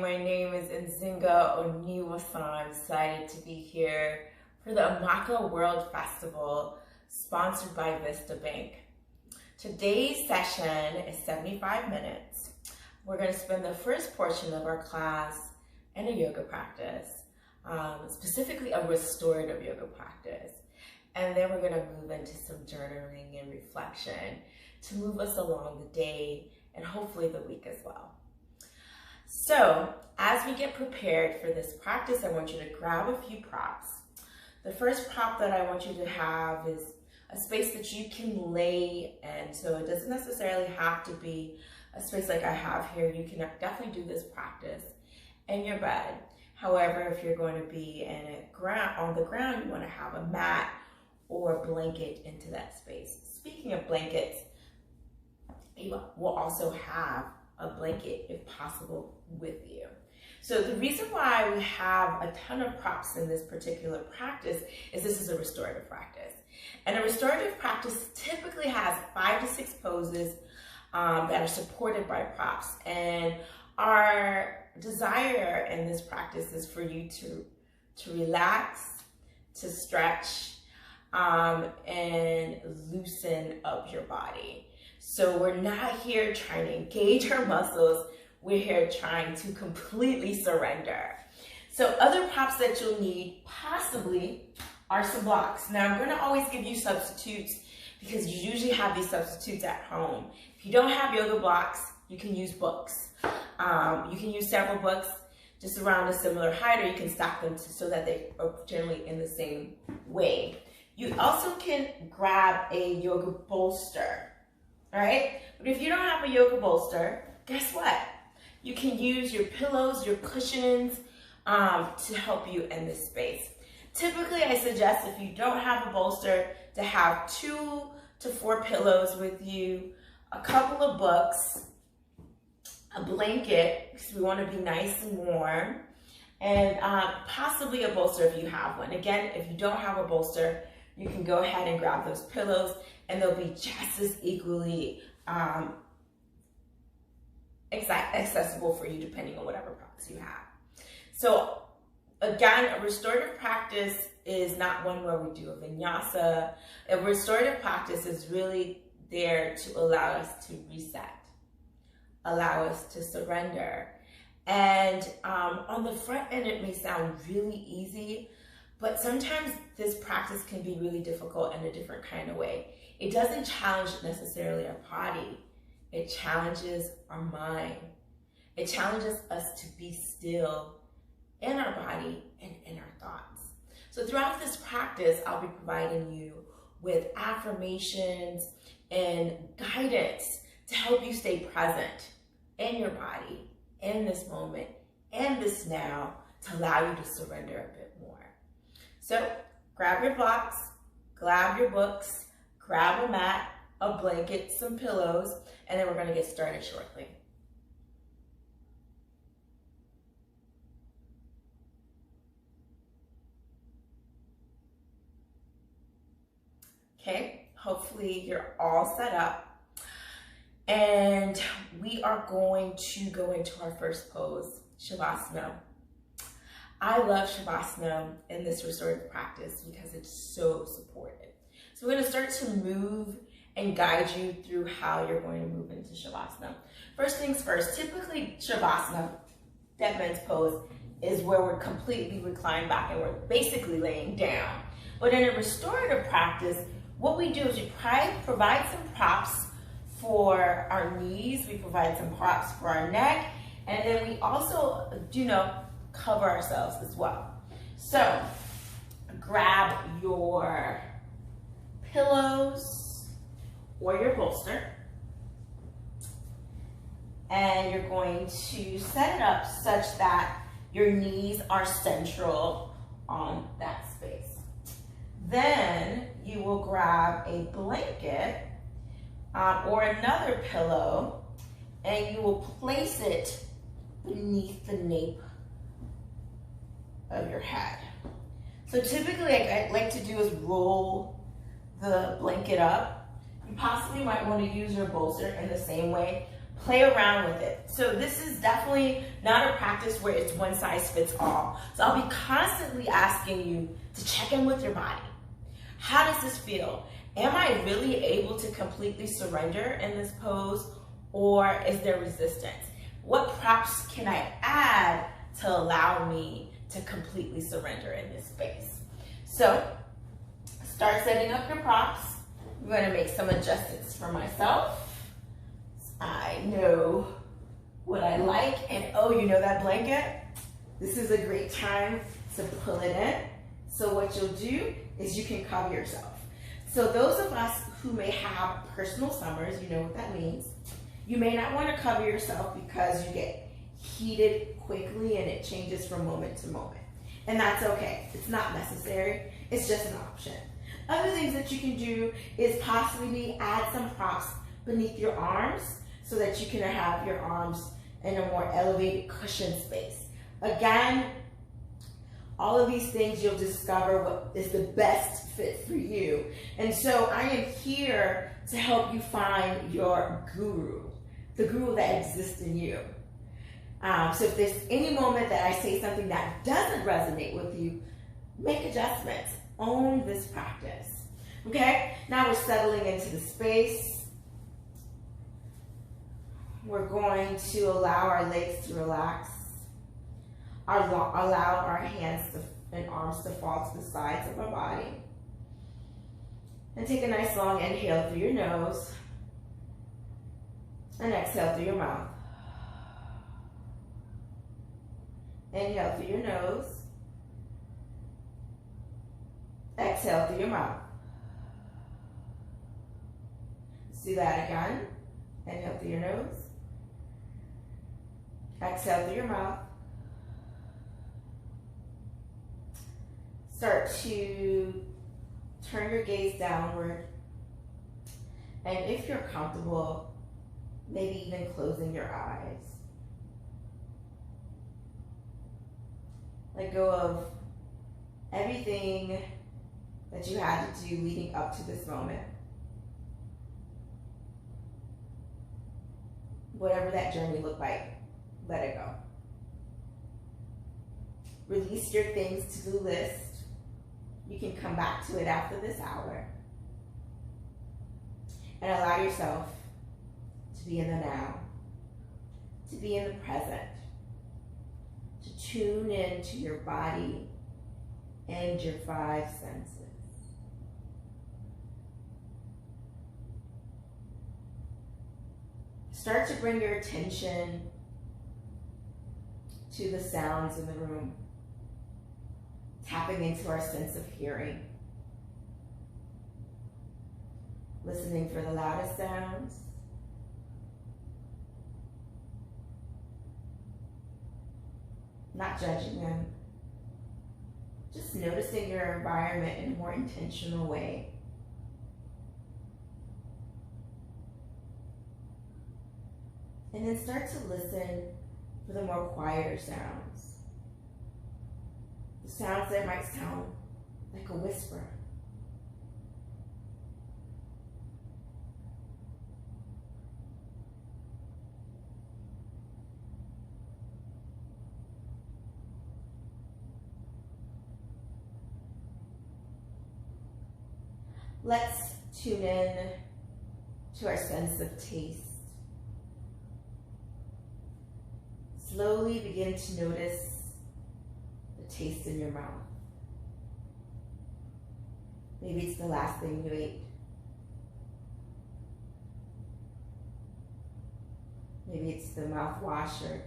My name is Nzingah Oniwosan. I'm excited to be here for the Amaka World Festival, sponsored by Vista Bank. Today's session is 75 minutes. We're going to spend the first portion of our class in a yoga practice, specifically a restorative yoga practice. And then we're going to move into some journaling and reflection to move us along the day and hopefully the week as well. So as we get prepared for this practice, I want you to grab a few props. The first prop that I want you to have is a space that you can lay in. So it doesn't necessarily have to be a space like I have here. You can definitely do this practice in your bed. However, if you're going to be on the ground, you want to have a mat or a blanket into that space. Speaking of blankets, you will also have a blanket, if possible, with you. So the reason why we have a ton of props in this particular practice is this is a restorative practice. And a restorative practice typically has 5 to 6 poses that are supported by props. And our desire in this practice is for you to relax, to stretch, and loosen up your body. So we're not here trying to engage our muscles. We're here trying to completely surrender. So other props that you'll need possibly are some blocks. Now I'm going to always give you substitutes because you usually have these substitutes at home. If you don't have yoga blocks, you can use books. You can use several books just around a similar height, or you can stack them so that they are generally in the same way. You also can grab a yoga bolster. All right, but if you don't have a yoga bolster, guess what? You can use your pillows, your cushions to help you in this space. Typically, I suggest if you don't have a bolster to have 2 to 4 pillows with you, a couple of books, a blanket, because we want to be nice and warm, and possibly a bolster if you have one. Again, if you don't have a bolster, you can go ahead and grab those pillows, and they'll be just as equally accessible for you depending on whatever props you have. So again, a restorative practice is not one where we do a vinyasa. A restorative practice is really there to allow us to reset, allow us to surrender. And on the front end, it may sound really easy, but sometimes this practice can be really difficult in a different kind of way. It doesn't challenge necessarily our body. It challenges our mind. It challenges us to be still in our body and in our thoughts. So throughout this practice, I'll be providing you with affirmations and guidance to help you stay present in your body, in this moment, in this now, to allow you to surrender a bit more. So grab your blocks, grab your books, grab a mat, a blanket, some pillows, and then we're going to get started shortly. Okay, hopefully you're all set up. And we are going to go into our first pose, Shavasana. I love Shavasana in this restorative practice because it's so supportive. So we're going to start to move and guide you through how you're going to move into Shavasana. First things first, typically Shavasana, dead man's pose, is where we're completely reclined back and we're basically laying down. But in a restorative practice, what we do is we provide some props for our knees, we provide some props for our neck, and then we also, cover ourselves as well. So grab your pillows or your bolster, and you're going to set it up such that your knees are central on that space. Then you will grab a blanket or another pillow, and you will place it beneath the nape of your head. So typically, I like to do is roll the blanket up. You possibly might want to use your bolster in the same way, Play around with it. So this is definitely not a practice where it's one size fits all. So I'll be constantly asking you to check in with your body. How does this feel? Am I really able to completely surrender in this pose, or is there resistance? What props can I add to allow me to completely surrender in this space? So start setting up your props. I'm going to make some adjustments for myself. I know what I like, and oh, you know that blanket? This is a great time to pull it in. So what you'll do is you can cover yourself. So those of us who may have personal summers, you know what that means. You may not want to cover yourself because you get heated quickly and it changes from moment to moment. And that's okay. It's not necessary. It's just an option. Other things that you can do is possibly add some props beneath your arms so that you can have your arms in a more elevated cushion space. Again, all of these things you'll discover what is the best fit for you. And so I am here to help you find your guru, the guru that exists in you. So if there's any moment that I say something that doesn't resonate with you, make adjustments. Own this practice. Okay? Now we're settling into the space. We're going to allow our legs to relax. Allow our hands and arms to fall to the sides of our body. And take a nice long inhale through your nose. And exhale through your mouth. Inhale through your nose. Exhale through your mouth. Let's do that again. Inhale through your nose. Exhale through your mouth. Start to turn your gaze downward. And if you're comfortable, maybe even closing your eyes. Let go of everything that you had to do leading up to this moment. Whatever that journey looked like, let it go. Release your things to-do list. You can come back to it after this hour. And allow yourself to be in the now, to be in the present, to tune into your body and your 5 senses. Start to bring your attention to the sounds in the room, tapping into our sense of hearing, listening for the loudest sounds, not judging them, just noticing your environment in a more intentional way. And then start to listen for the more quieter sounds. The sounds that might sound like a whisper. Let's tune in to our sense of taste. Slowly begin to notice the taste in your mouth. Maybe it's the last thing you ate. Maybe it's the mouthwash or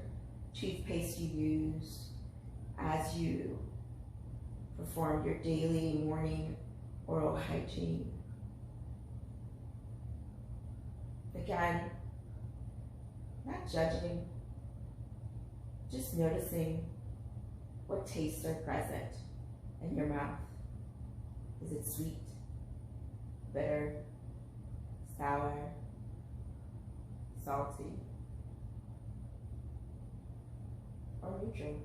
toothpaste you used as you performed your daily morning oral hygiene. Again, not judging, just noticing what tastes are present in your mouth. Is it sweet, bitter, sour, salty, or neutral?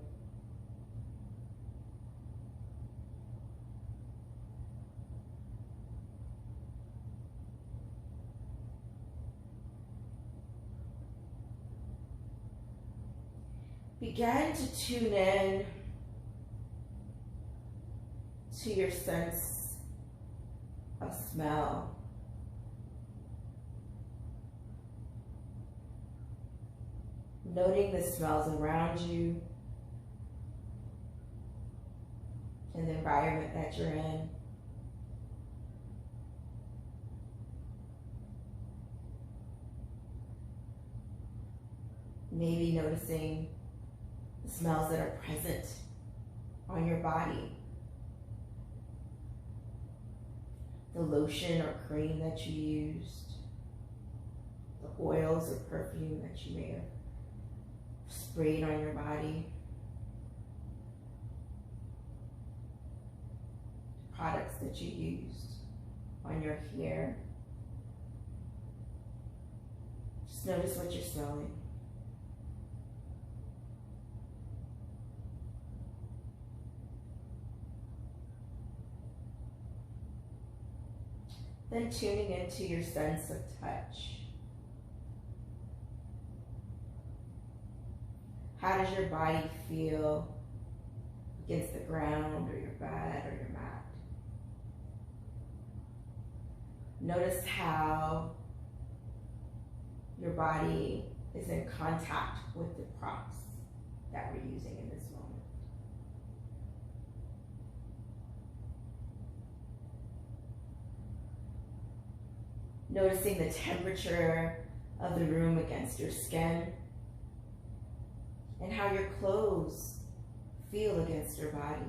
begin to tune in to your sense of smell. Noting the smells around you and the environment that you're in. Maybe noticing the smells that are present on your body. The lotion or cream that you used, the oils or perfume that you may have sprayed on your body, products that you used on your hair. Just notice what you're smelling. Then tuning into your sense of touch. How does your body feel against the ground or your bed or your mat? Notice how your body is in contact with the props that we're using in this moment. Noticing the temperature of the room against your skin and how your clothes feel against your body.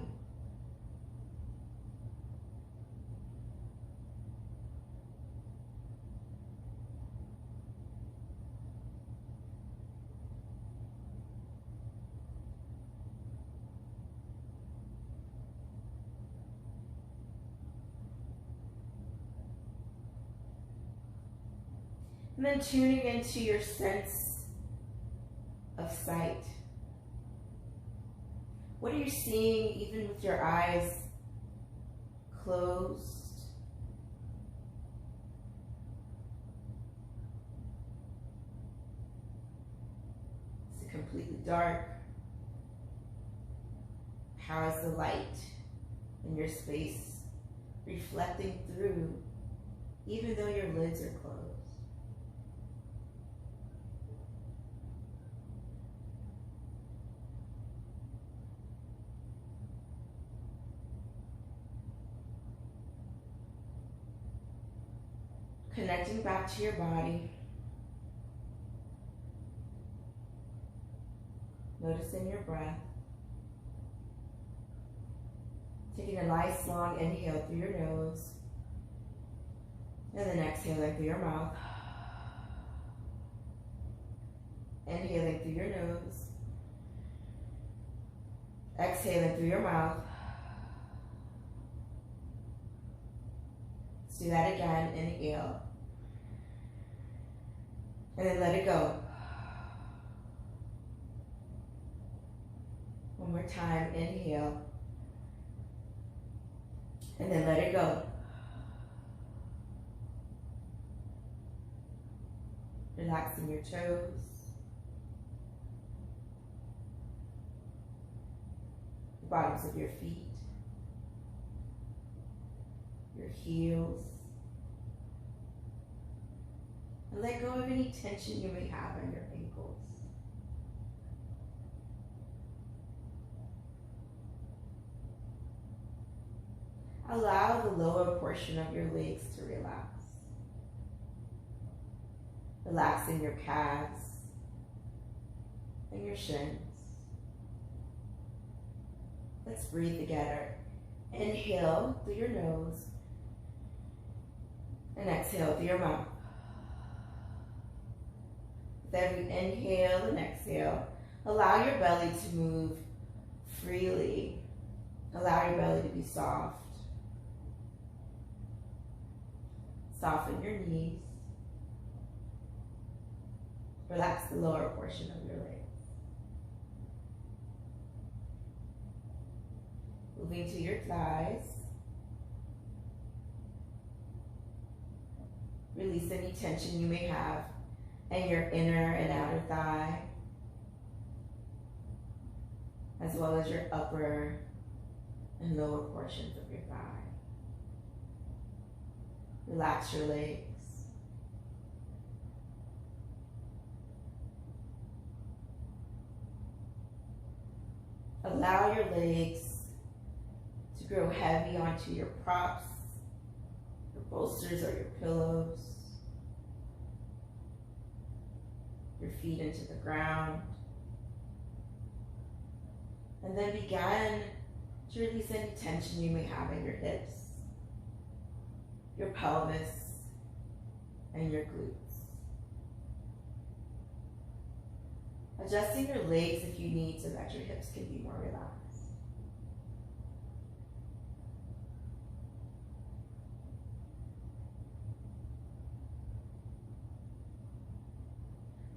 And then tuning into your sense of sight. What are you seeing even with your eyes closed? Is it completely dark? How is the light in your space reflecting through even though your lids are closed? Connecting back to your body. Noticing your breath. Taking a nice long inhale through your nose. And then exhaling through your mouth. Inhaling through your nose. Exhaling through your mouth. Let's do that again. Inhale. And then let it go. One more time, inhale. And then let it go. Relaxing your toes. The bottoms of your feet. Your heels. And let go of any tension you may have on your ankles. Allow the lower portion of your legs to relax. Relaxing your calves and your shins. Let's breathe together. Inhale through your nose and exhale through your mouth. With every inhale and exhale, allow your belly to move freely. Allow your belly to be soft. Soften your knees. Relax the lower portion of your legs. Moving to your thighs. Release any tension you may have in your inner and outer thigh. as well as your upper and lower portions of your thigh. Relax your legs. Allow your legs to grow heavy onto your props, your bolsters or your pillows, your feet into the ground. And then begin to release any tension you may have in your hips, your pelvis, and your glutes. Adjusting your legs if you need so that your hips can be more relaxed.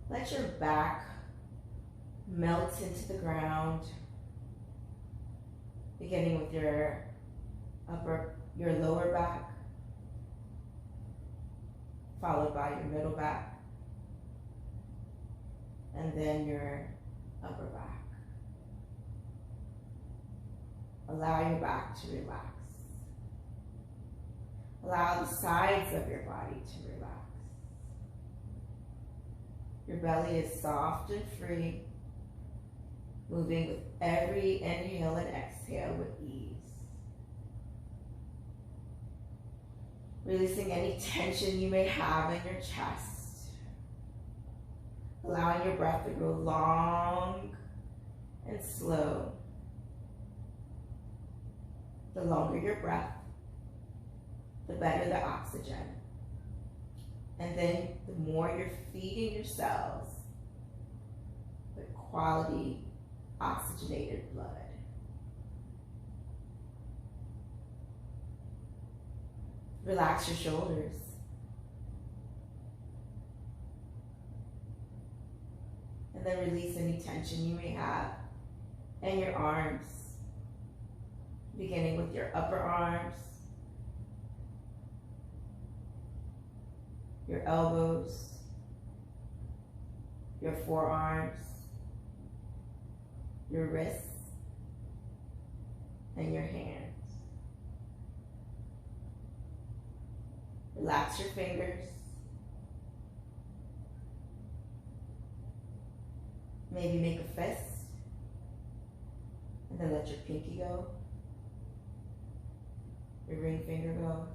Let your back melt into the ground, beginning with your lower back, followed by your middle back, and then your upper back. Allow your back to relax. Allow the sides of your body to relax. Your belly is soft and free, moving with every inhale and exhale with ease. Releasing any tension you may have in your chest. Allowing your breath to go long and slow. The longer your breath, the better the oxygen. And then the more you're feeding your cells with quality oxygenated blood. Relax your shoulders. And then release any tension you may have in your arms, beginning with your upper arms, your elbows, your forearms, your wrists, and your hands. Relax your fingers. Maybe make a fist, and then let your pinky go, your ring finger go,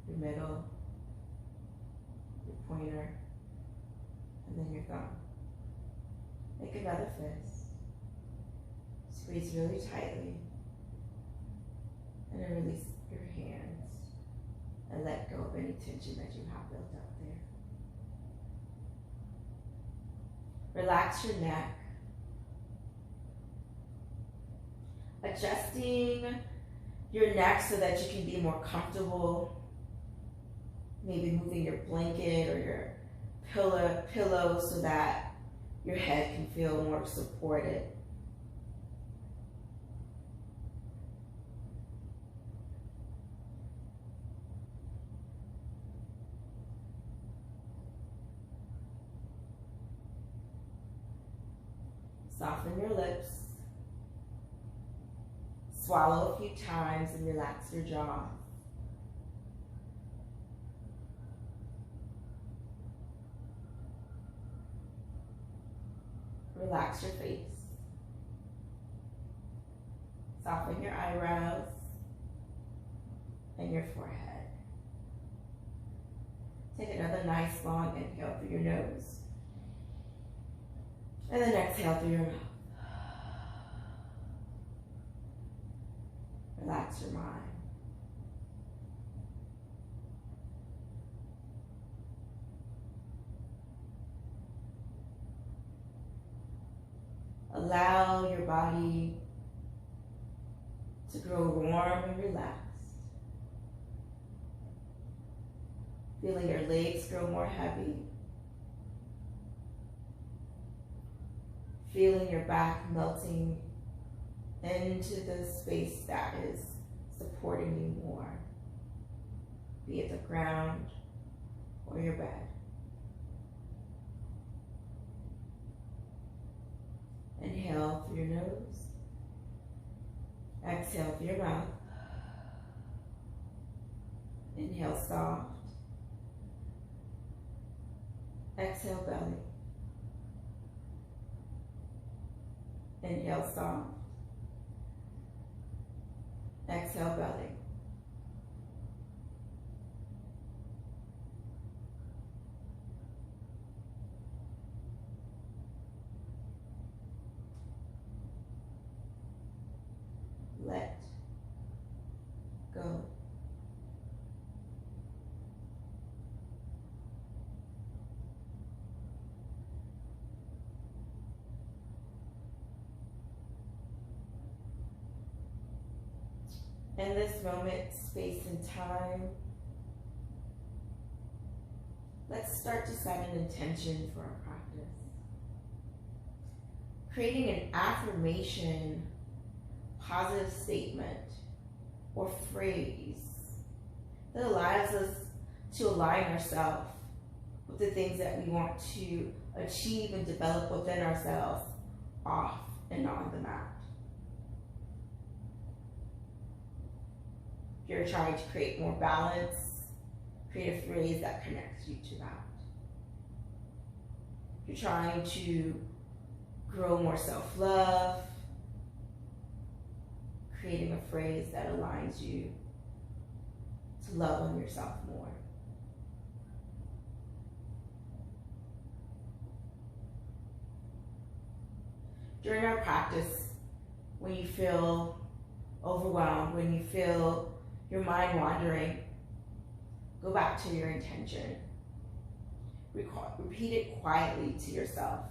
your middle, your pointer, and then your thumb. Make another fist. Squeeze really tightly, and then release your hands, and let go of any tension that you have built up there. Relax your neck. Adjusting your neck so that you can be more comfortable. Maybe moving your blanket or your pillow so that your head can feel more supported. Soften your lips. Swallow a few times and relax your jaw. Relax your face. Soften your eyebrows and your forehead. Take another nice long inhale through your nose. And then exhale through your mouth. Relax your mind. Allow your body to grow warm and relaxed. Feeling your legs grow more heavy. Feeling your back melting into the space that is supporting you more, be it the ground or your bed. Inhale. Inhale through your nose. Exhale through your mouth. Inhale soft. Exhale belly. Inhale soft. Exhale belly. Let go. In this moment, space and time, let's start to set an intention for our practice. Creating an affirmation, positive statement, or phrase that allows us to align ourselves with the things that we want to achieve and develop within ourselves, off and on the mat. If you're trying to create more balance, create a phrase that connects you to that. If you're trying to grow more self-love, creating a phrase that aligns you to love on yourself more. During our practice, when you feel overwhelmed, when you feel your mind wandering, go back to your intention. Repeat it quietly to yourself.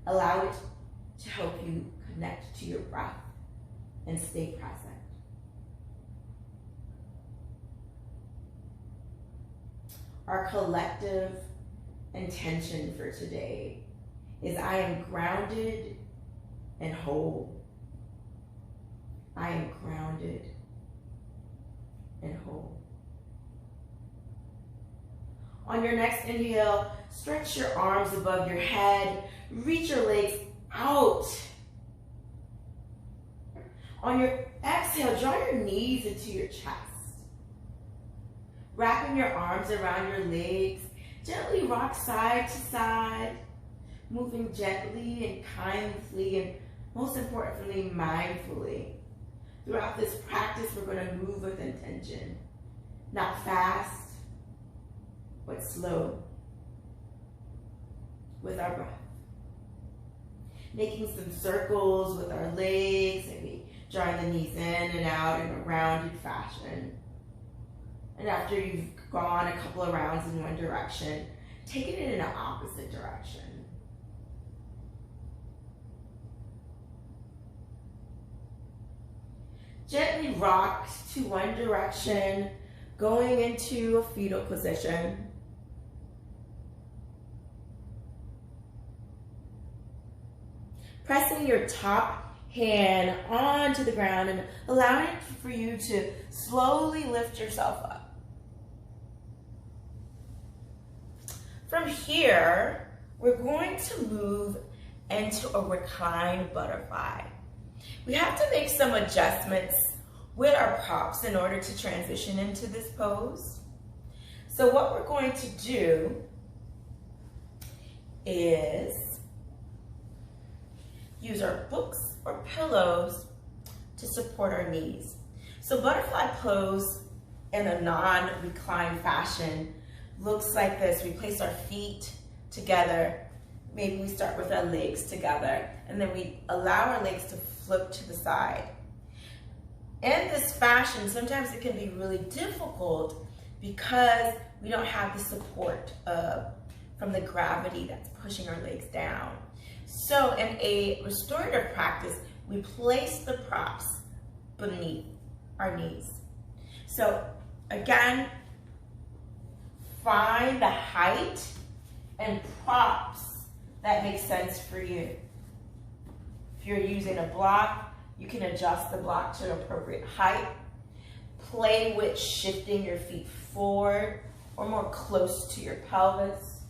Allow it to help you connect to your breath and stay present. Our collective intention for today is I am grounded and whole. I am grounded and whole. On your next inhale, stretch your arms above your head, reach your legs out. On your exhale, draw your knees into your chest. Wrapping your arms around your legs, gently rock side to side, moving gently and kindly and most importantly, mindfully. Throughout this practice, we're going to move with intention. Not fast, but slow with our breath. Making some circles with our legs, maybe drawing the knees in and out in a rounded fashion. And after you've gone a couple of rounds in one direction, taking it in an opposite direction. Gently rock to one direction, going into a fetal position. Pressing your top hand onto the ground and allowing it for you to slowly lift yourself up. From here, we're going to move into a reclined butterfly. We have to make some adjustments with our props in order to transition into this pose. So what we're going to do is use our books or pillows to support our knees. So butterfly pose in a non-reclined fashion looks like this. We place our feet together. Maybe we start with our legs together, and then we allow our legs to flip to the side. In this fashion, sometimes it can be really difficult because we don't have the support from the gravity that's pushing our legs down. So in a restorative practice, we place the props beneath our knees. So again, find the height and props that make sense for you. If you're using a block, you can adjust the block to an appropriate height. Play with shifting your feet forward or more close to your pelvis.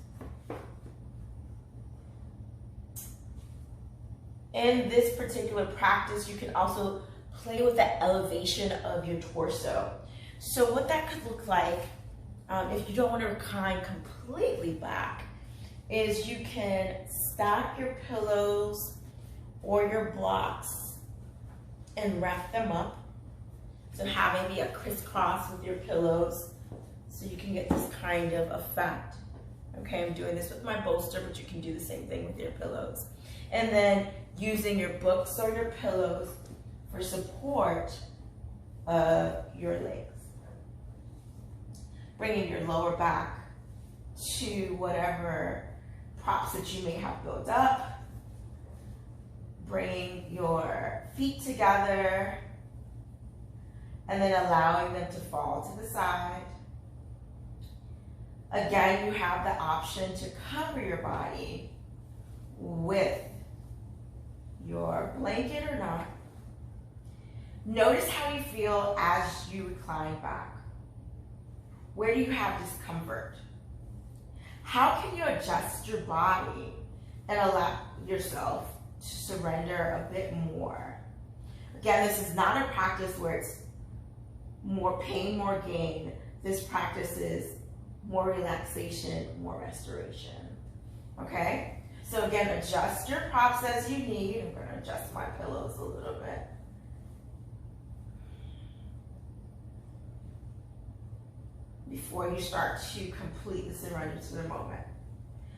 In this particular practice, you can also play with the elevation of your torso. So what that could look like, if you don't want to recline completely back, is you can stack your pillows or your blocks and wrap them up. So have maybe a crisscross with your pillows so you can get this kind of effect. Okay, I'm doing this with my bolster, but you can do the same thing with your pillows. And then using your books or your pillows for support of your legs. Bringing your lower back to whatever props that you may have built up. Bringing your feet together and then allowing them to fall to the side. Again, you have the option to cover your body with your blanket or not. Notice how you feel as you recline back. Where do you have discomfort? How can you adjust your body and allow yourself to surrender a bit more? Again, this is not a practice where it's more pain, more gain. This practice is more relaxation, more restoration. Okay? So again, adjust your props as you need. I'm going to adjust my pillows a little bit. Before you start to completely surrender to the moment.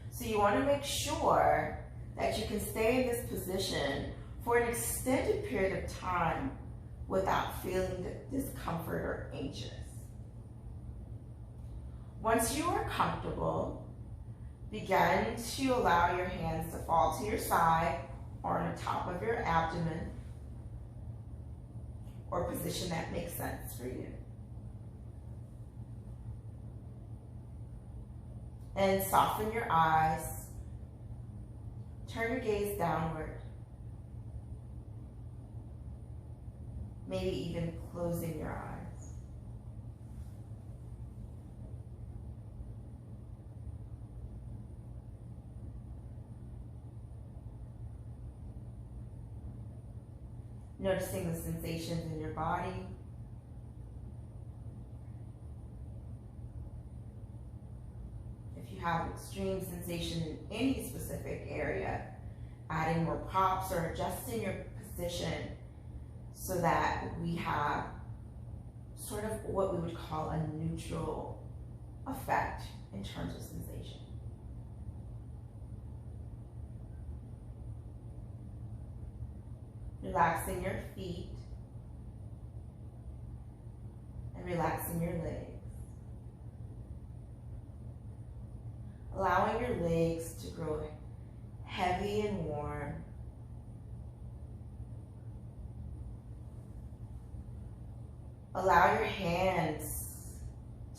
So you want to make sure that you can stay in this position for an extended period of time without feeling discomfort or anxious. Once you are comfortable, begin to allow your hands to fall to your side or on the top of your abdomen, or position that makes sense for you. And soften your eyes. Turn your gaze downward. Maybe even closing your eyes. Noticing the sensations in your body. If you have extreme sensation in any specific area, adding more props or adjusting your position so that we have sort of what we would call a neutral effect in terms of sensation. Relaxing your feet and relaxing your legs. Allowing your legs to grow heavy and warm. Allow your hands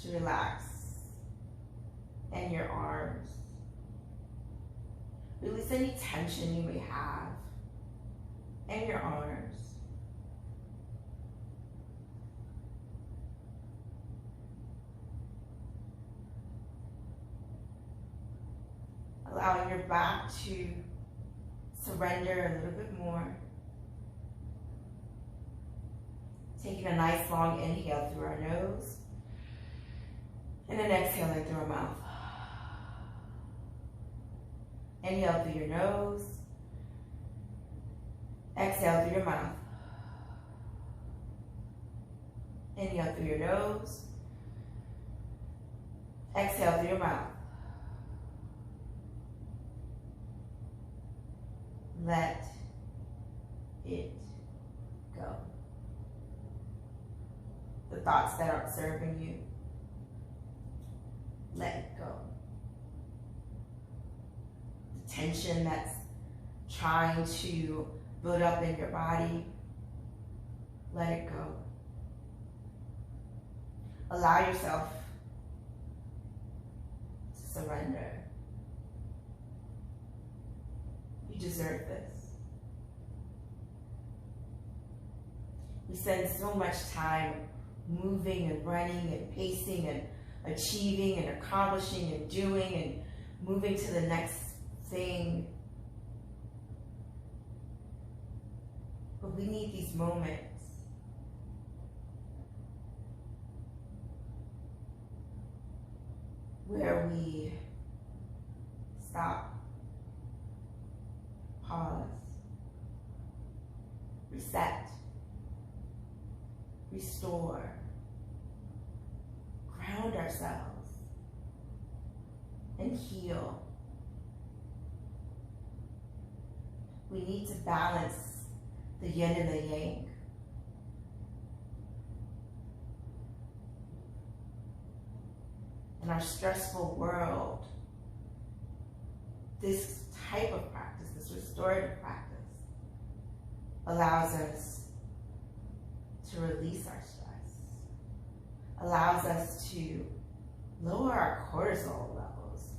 to relax and your arms. Release any tension you may have in your arms. Allowing your back to surrender a little bit more. Taking a nice long inhale through our nose and then exhaling through our mouth. Inhale through your nose. Exhale through your mouth. Inhale through your nose. Exhale through your mouth. Let it go. The thoughts that aren't serving you, let it go. The tension that's trying to build up in your body, let it go. Allow yourself to surrender. You deserve this. We spend so much time moving and running and pacing and achieving and accomplishing and doing and moving to the next thing. But we need these moments where we stop, pause, reset, restore, ground ourselves, and heal. We need to balance the yin and the yang. In our stressful world, this type of practice, this restorative practice, allows us to release our stress, allows us to lower our cortisol levels,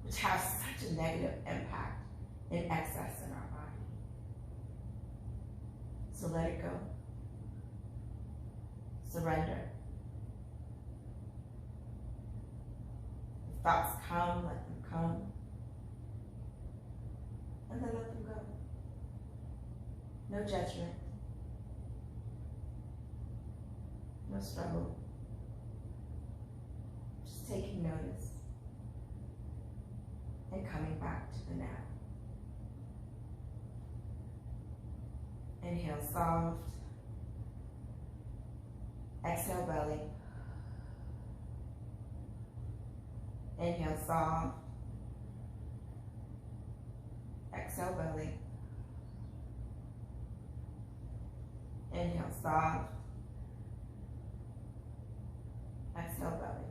which have such a negative impact in excess in our body. So let it go. Surrender. If thoughts come, let them come. And then let them go. No judgment. No struggle. Just taking notice and coming back to the now. Inhale, soft. Exhale, belly. Inhale, soft. Exhale, belly. Inhale, soft. Exhale, belly.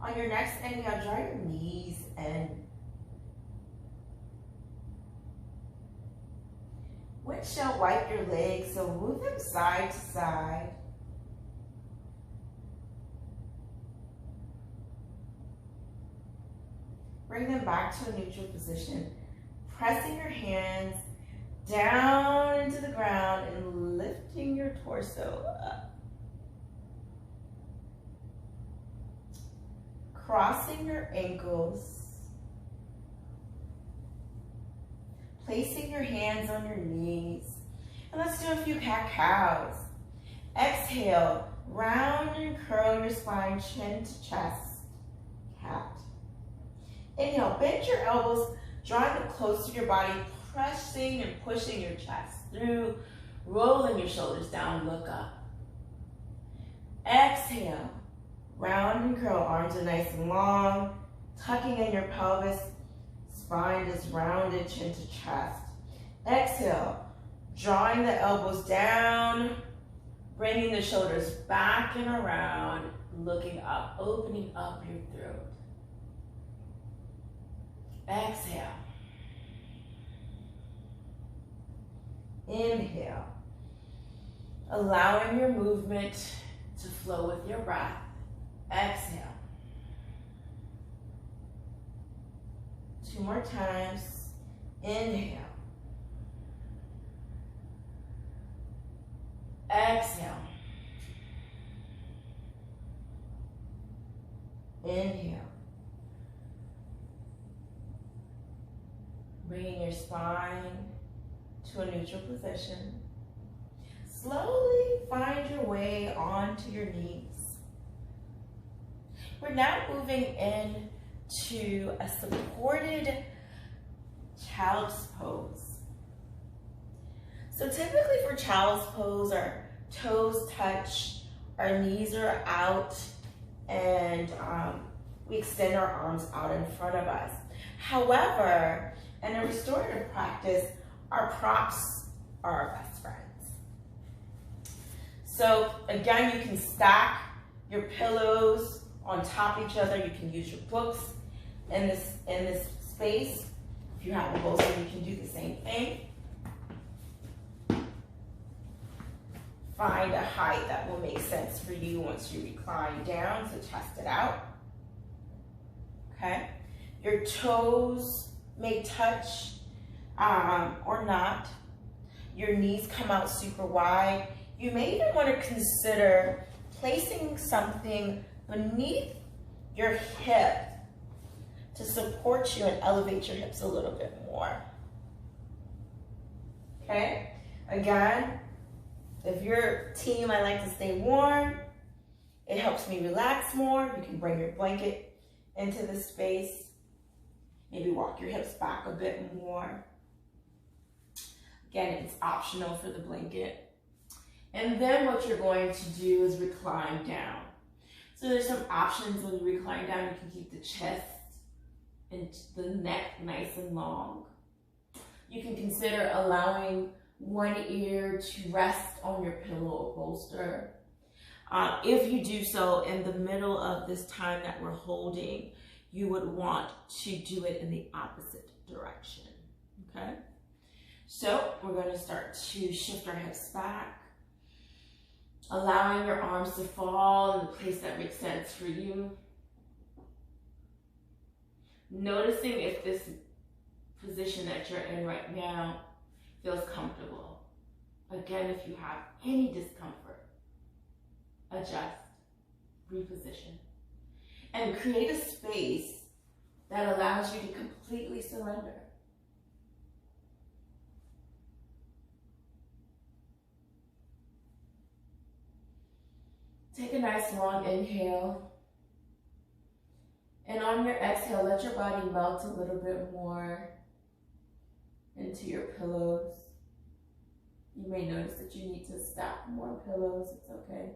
On your next inhale, draw your knees in. Windshield wipe your legs, so move them side to side. Bring them back to a neutral position, pressing your hands down into the ground and lifting your torso up. Crossing your ankles, placing your hands on your knees, and let's do a few cat-cows. Exhale, round and curl your spine, chin to chest, cat. Inhale, bend your elbows, drawing them close to your body, pressing and pushing your chest through, rolling your shoulders down, look up. Exhale. Round and curl, arms are nice and long, tucking in your pelvis, spine is rounded, chin to chest. Exhale, drawing the elbows down, bringing the shoulders back and around, looking up, opening up your throat. Exhale. Inhale, allowing your movement to flow with your breath. Exhale. 2 more times. Inhale. Exhale. Inhale. Bringing your spine to a neutral position. Slowly find your way onto your knees. We're now moving into a supported child's pose. So typically for child's pose, our toes touch, our knees are out, and we extend our arms out in front of us. However, in a restorative practice, our props are our best friends. So again, you can stack your pillows on top of each other. You can use your books. in this space. If you have a bolster, you can do the same thing. Find a height that will make sense for you once you recline down, so test it out. Okay? Your toes may touch or not. Your knees come out super wide. You may even want to consider placing something beneath your hip to support you and elevate your hips a little bit more. Okay? Again, if you're team, I like to stay warm, it helps me relax more. You can bring your blanket into the space. Maybe walk your hips back a bit more. Again, it's optional for the blanket. And then what you're going to do is recline down. So there's some options when you recline down. You can keep the chest and the neck nice and long. You can consider allowing one ear to rest on your pillow or bolster. If you do so in the middle of this time that we're holding, you would want to do it in the opposite direction, okay? So we're going to start to shift our hips back, allowing your arms to fall in the place that makes sense for you. Noticing if this position that you're in right now feels comfortable. Again, if you have any discomfort, adjust, reposition, and create a space that allows you to completely surrender. Take a nice long inhale. And on your exhale, let your body melt a little bit more into your pillows. You may notice that you need to stack more pillows. It's okay.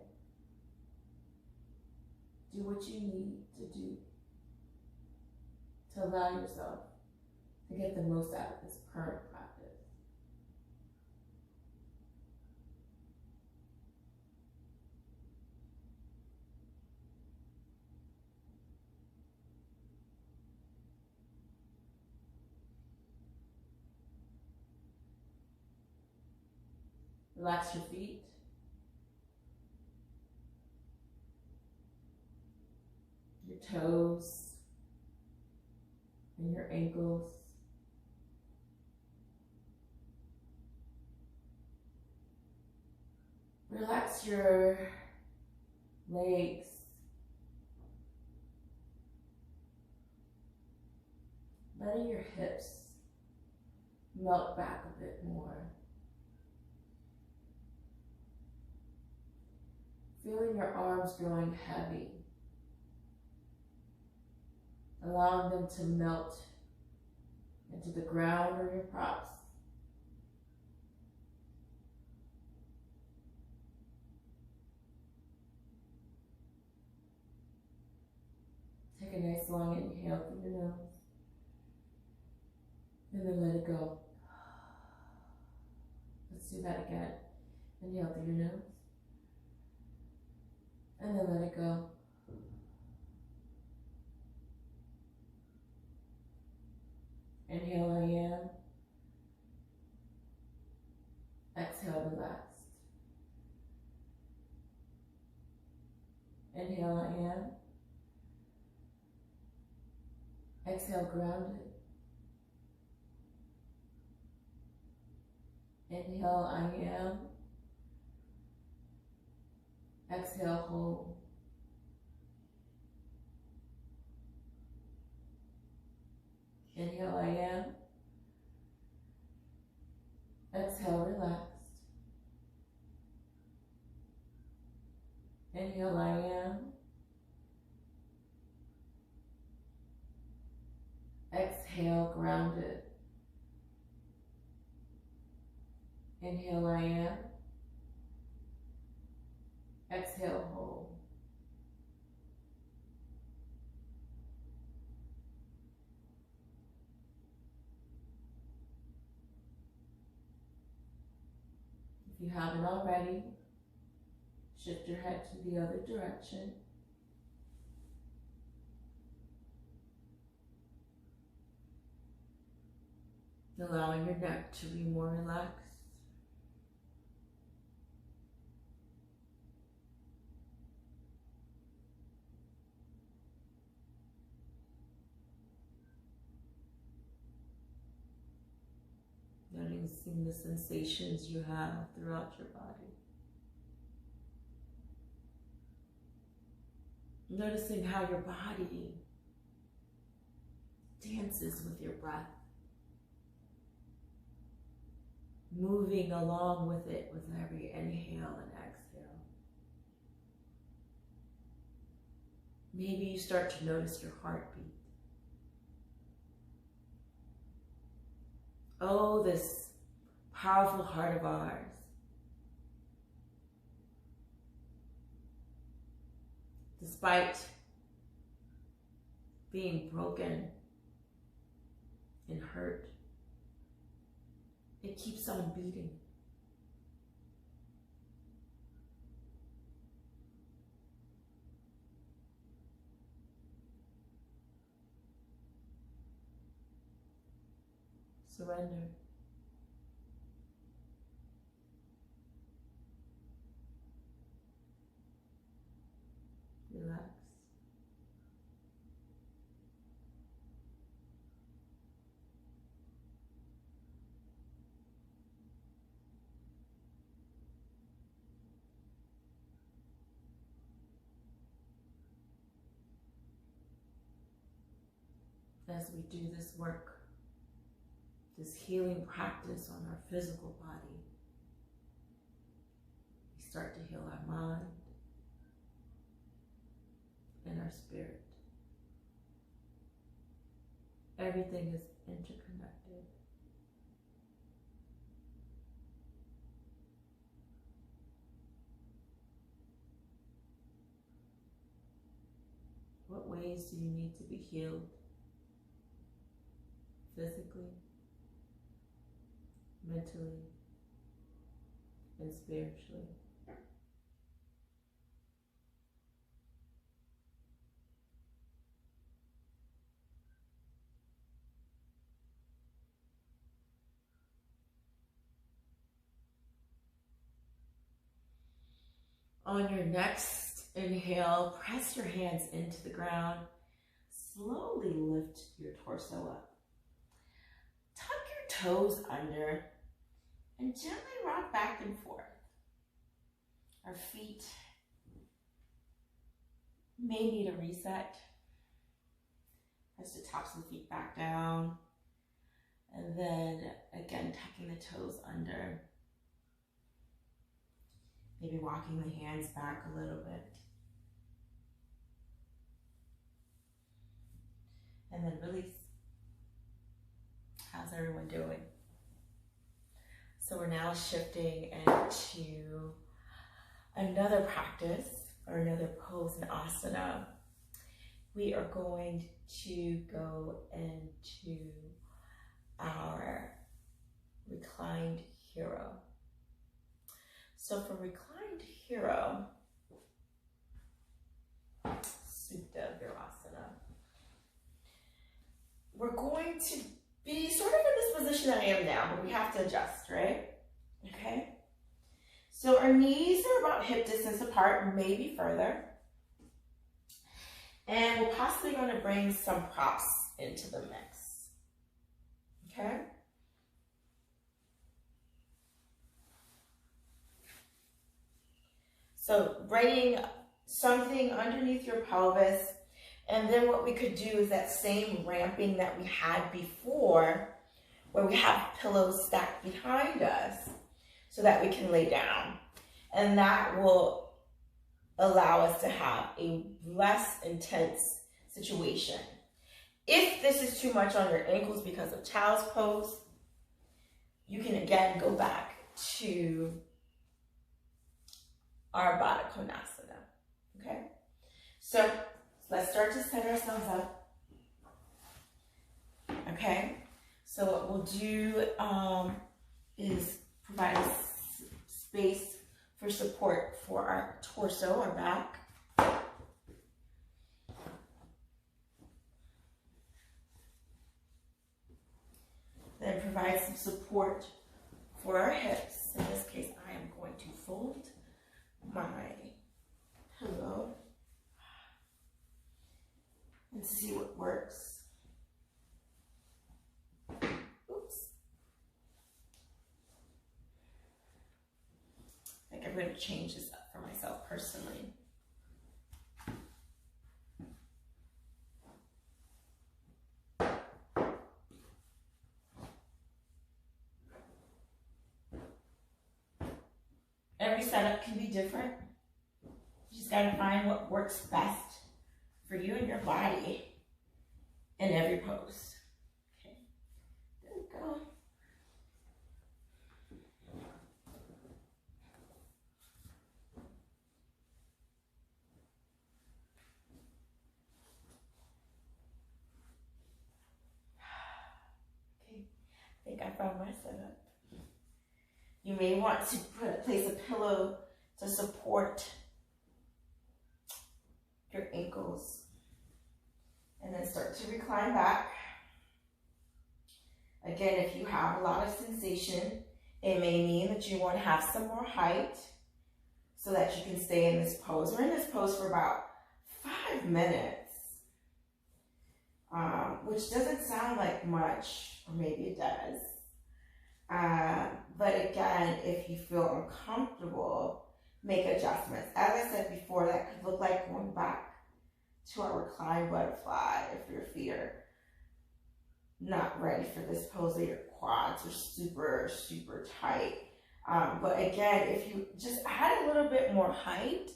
Do what you need to do to allow yourself to get the most out of this current practice. Relax your feet. Your toes and your ankles. Relax your legs. Letting your hips melt back a bit more. Feeling your arms growing heavy. Allowing them to melt into the ground or your props. Take a nice long inhale through your nose. And then let it go. Let's do that again. Inhale through your nose. And then let it go. Inhale, I am. Exhale, relaxed. Inhale, I am. Exhale, grounded. Inhale, I am. Exhale, hold. Inhale, I am. Exhale, relaxed. Inhale, I am. Exhale, grounded. Inhale, I am. Exhale, hold. If you haven't already, shift your head to the other direction. Allowing your neck to be more relaxed. Noticing the sensations you have throughout your body. Noticing how your body dances with your breath. Moving along with it with every inhale and exhale. Maybe you start to notice your heartbeat. Oh, this powerful heart of ours. Despite being broken and hurt, it keeps on beating. Surrender. Relax. As we do this work, this healing practice on our physical body, we start to heal our mind and our spirit. Everything is interconnected. What ways do you need to be healed? Physically, mentally, and spiritually. On your next inhale, press your hands into the ground. Slowly lift your torso up. Tuck your toes under and gently rock back and forth. Our feet may need a reset. Press the tops of the feet back down. And then again, tucking the toes under. Maybe walking the hands back a little bit. And then release. How's everyone doing? So we're now shifting into another practice or another pose in asana. We are going to go into our Reclined Hero. So for Reclined Hero, Supta Virasana, we're going to be sort of in this position that I am now, but we have to adjust, right? Okay. So our knees are about hip distance apart, maybe further. And we're possibly going to bring some props into the mix. Okay. So bringing something underneath your pelvis. And then what we could do is that same ramping that we had before, where we have pillows stacked behind us so that we can lay down. And that will allow us to have a less intense situation. If this is too much on your ankles because of child's pose, you can again go back to our Baddha Konasana. Okay? So let's start to set ourselves up. Okay? So what we'll do is provide space for support for our torso, our back. Then provide support for our hips. In this case, I am going to fold my pillow and see what works. Oops. I think I'm going to change this up for myself personally. Every setup can be different. You just gotta find what works best for you and your body in every pose. Okay, there we go. Okay, I think I found my setup. You may want to place a pillow to support your ankles. And then start to recline back. Again, if you have a lot of sensation, it may mean that you want to have some more height so that you can stay in this pose. We're in this pose for about 5 minutes, which doesn't sound like much, or maybe it does. But again, if you feel uncomfortable, make adjustments. As I said before, that could look like going back to our Reclined Butterfly if your feet are not ready for this pose, or your quads are super, super tight. But again, if you just add a little bit more height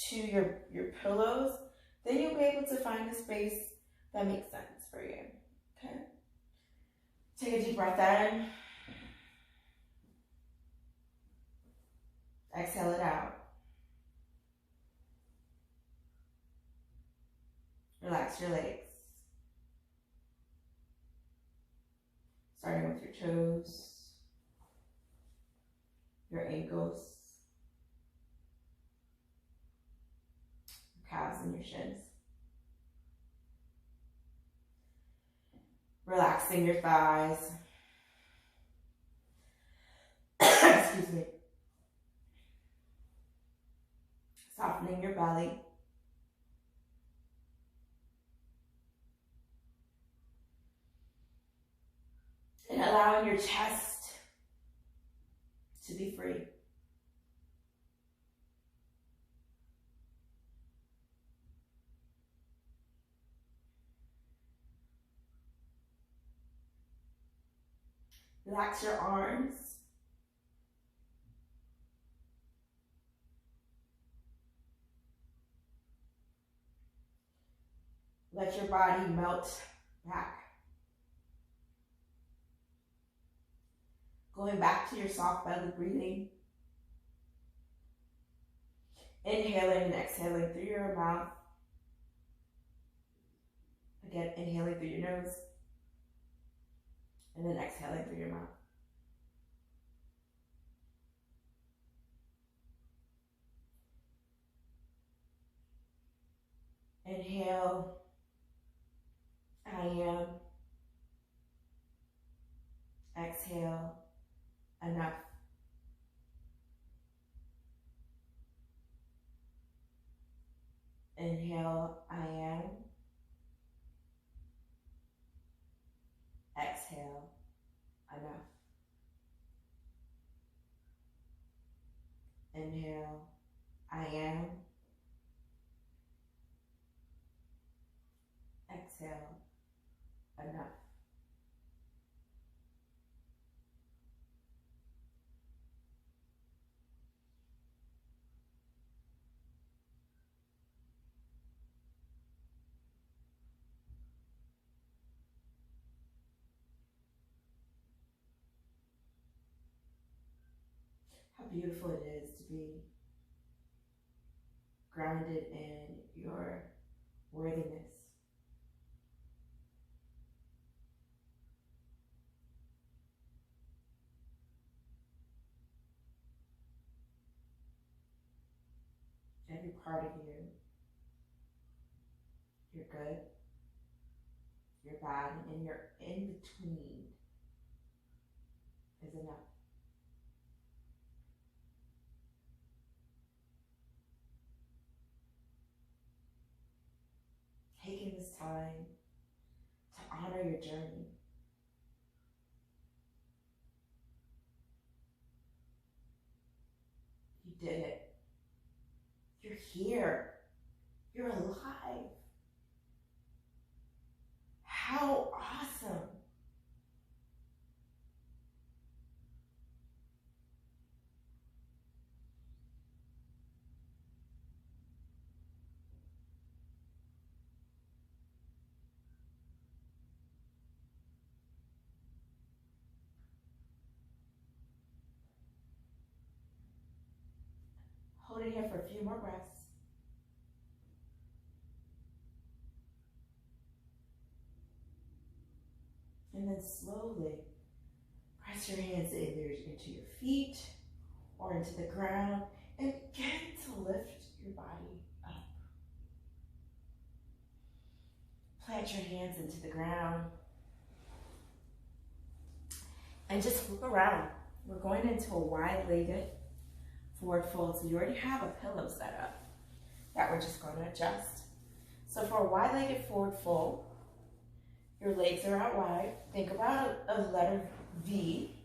to your pillows, then you'll be able to find a space that makes sense for you, okay? Take a deep breath in. Exhale it out. Relax your legs. Starting with your toes, your ankles, your calves and your shins. Relaxing your thighs. Excuse me. Softening your belly. And allowing your chest to be free. Relax your arms. Let your body melt back. Going back to your soft belly breathing. Inhaling and exhaling through your mouth. Again, inhaling through your nose. And then exhaling through your mouth. Inhale. I am. Exhale. Enough. Inhale, I am. Exhale, enough. Inhale, I am. Exhale, enough. How beautiful it is to be grounded in your worthiness. Every part of you, you're good, you're bad, and you're in between. time to honor your journey. You did it. You're here. You're alive. How awesome. Hold it here for a few more breaths. And then slowly press your hands either into your feet or into the ground and begin to lift your body up. Plant your hands into the ground and just look around. We're going into a wide-legged forward fold. So you already have a pillow set up that we're just going to adjust. So for a wide-legged forward fold, your legs are out wide. Think about a letter V.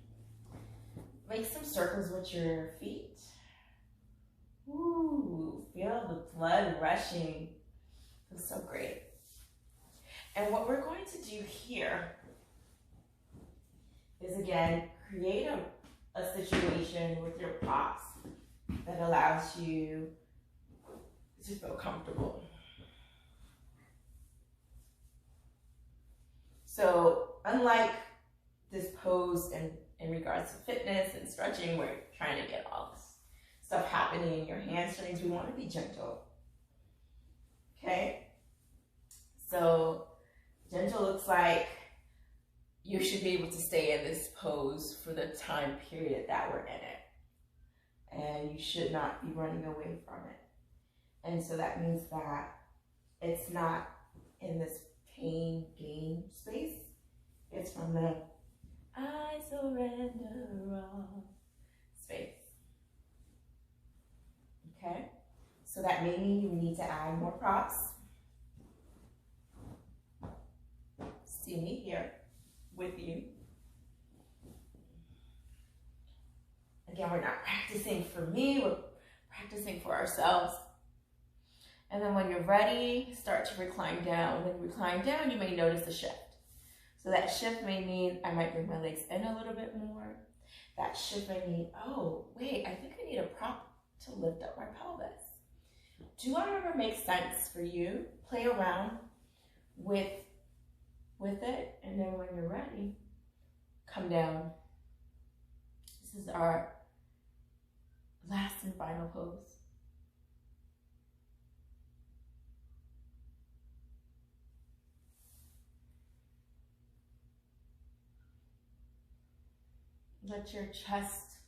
Make some circles with your feet. Ooh, feel the blood rushing. Feels so great. And what we're going to do here is, again, create a situation with your props that allows you to feel comfortable. So unlike this pose in regards to fitness and stretching, where you're trying to get all this stuff happening in your hamstrings, we want to be gentle. Okay? So gentle looks like you should be able to stay in this pose for the time period that we're in it. And you should not be running away from it. And so that means that it's not in this pain gain space. It's from the I surrender all space. Okay? So that may mean you need to add more props. See me here with you. Again, we're not practicing for me, we're practicing for ourselves. And then when you're ready, start to recline down. When you recline down, you may notice a shift. So that shift may mean I might bring my legs in a little bit more. That shift may mean, oh, wait, I think I need a prop to lift up my pelvis. Do whatever makes sense for you. Play around with it. And then when you're ready, come down. This is our last and final pose. Let your chest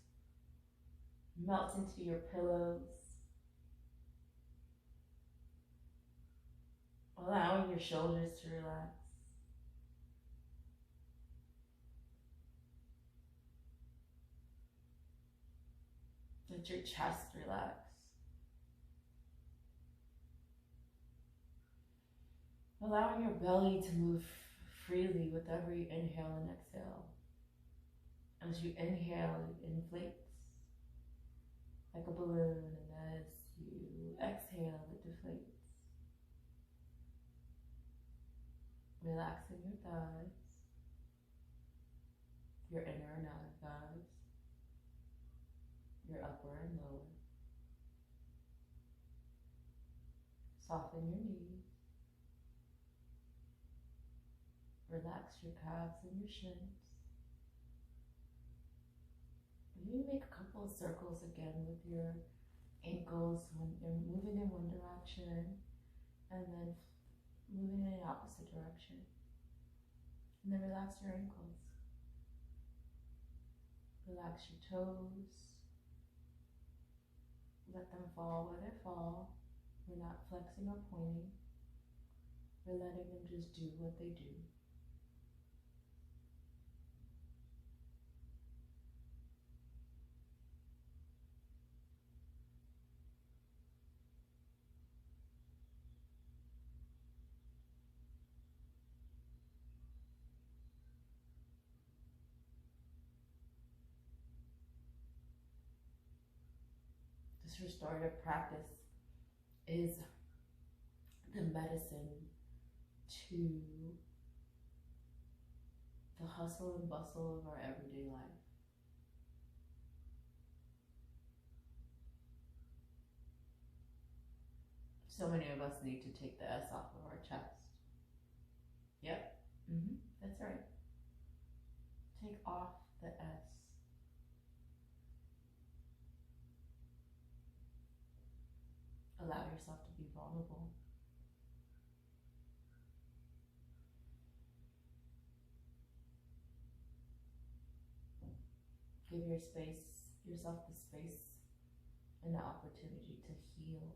melt into your pillows, allowing your shoulders to relax. Let your chest relax. Allowing your belly to move freely with every inhale and exhale. As you inhale, it inflates like a balloon, and as you exhale, it deflates. Relaxing your thighs, your inner and outer thighs, your upper and lower. Soften your knees. Relax your calves and your shins. You make a couple of circles again with your ankles when you're moving in one direction and then moving in the opposite direction. And then relax your ankles. Relax your toes. Let them fall where they fall. We're not flexing or pointing. We're letting them just do what they do. This restorative practice is the medicine to the hustle and bustle of our everyday life. So many of us need to take the S off of our chest. Yep, that's right. Take off the S. Allow yourself to be vulnerable. Give yourself the space and the opportunity to heal.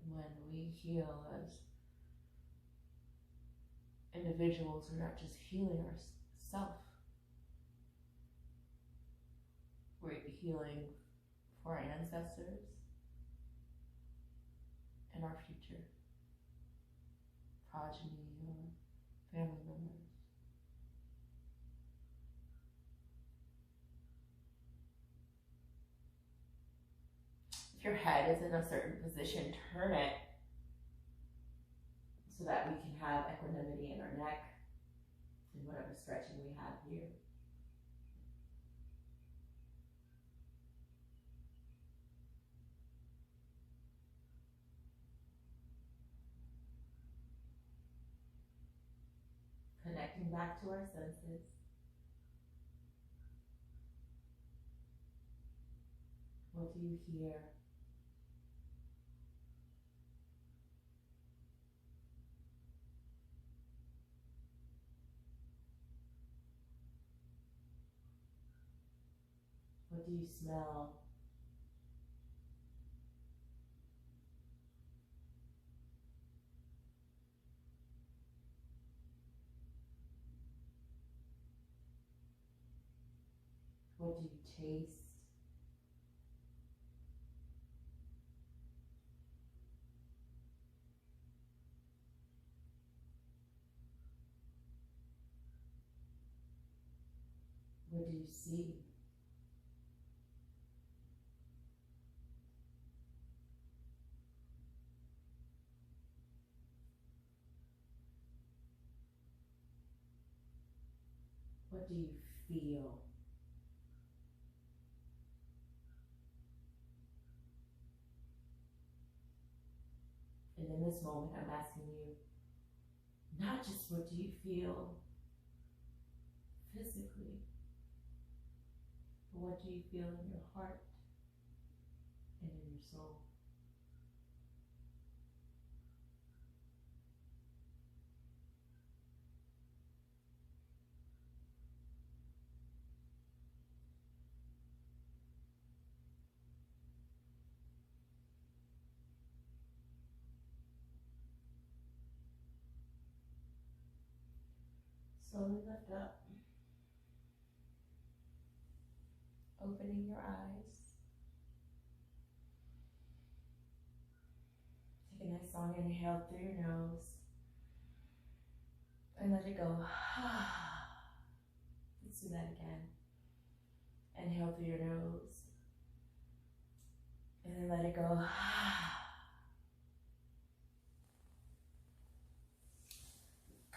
When we heal as individuals, we're not just healing ourselves, we're healing for our ancestors and our future progeny or family members. If your head is in a certain position, turn it so that we can have equanimity in our neck and whatever stretching we have here. Connecting back to our senses. What do you hear? What do you smell? What do you taste? What do you see? What do you feel? And in this moment, I'm asking you, not just what do you feel physically, but what do you feel in your heart and in your soul? Slowly lift up, opening your eyes. Take a nice long inhale through your nose and let it go. Let's do that again. Inhale through your nose and then let it go.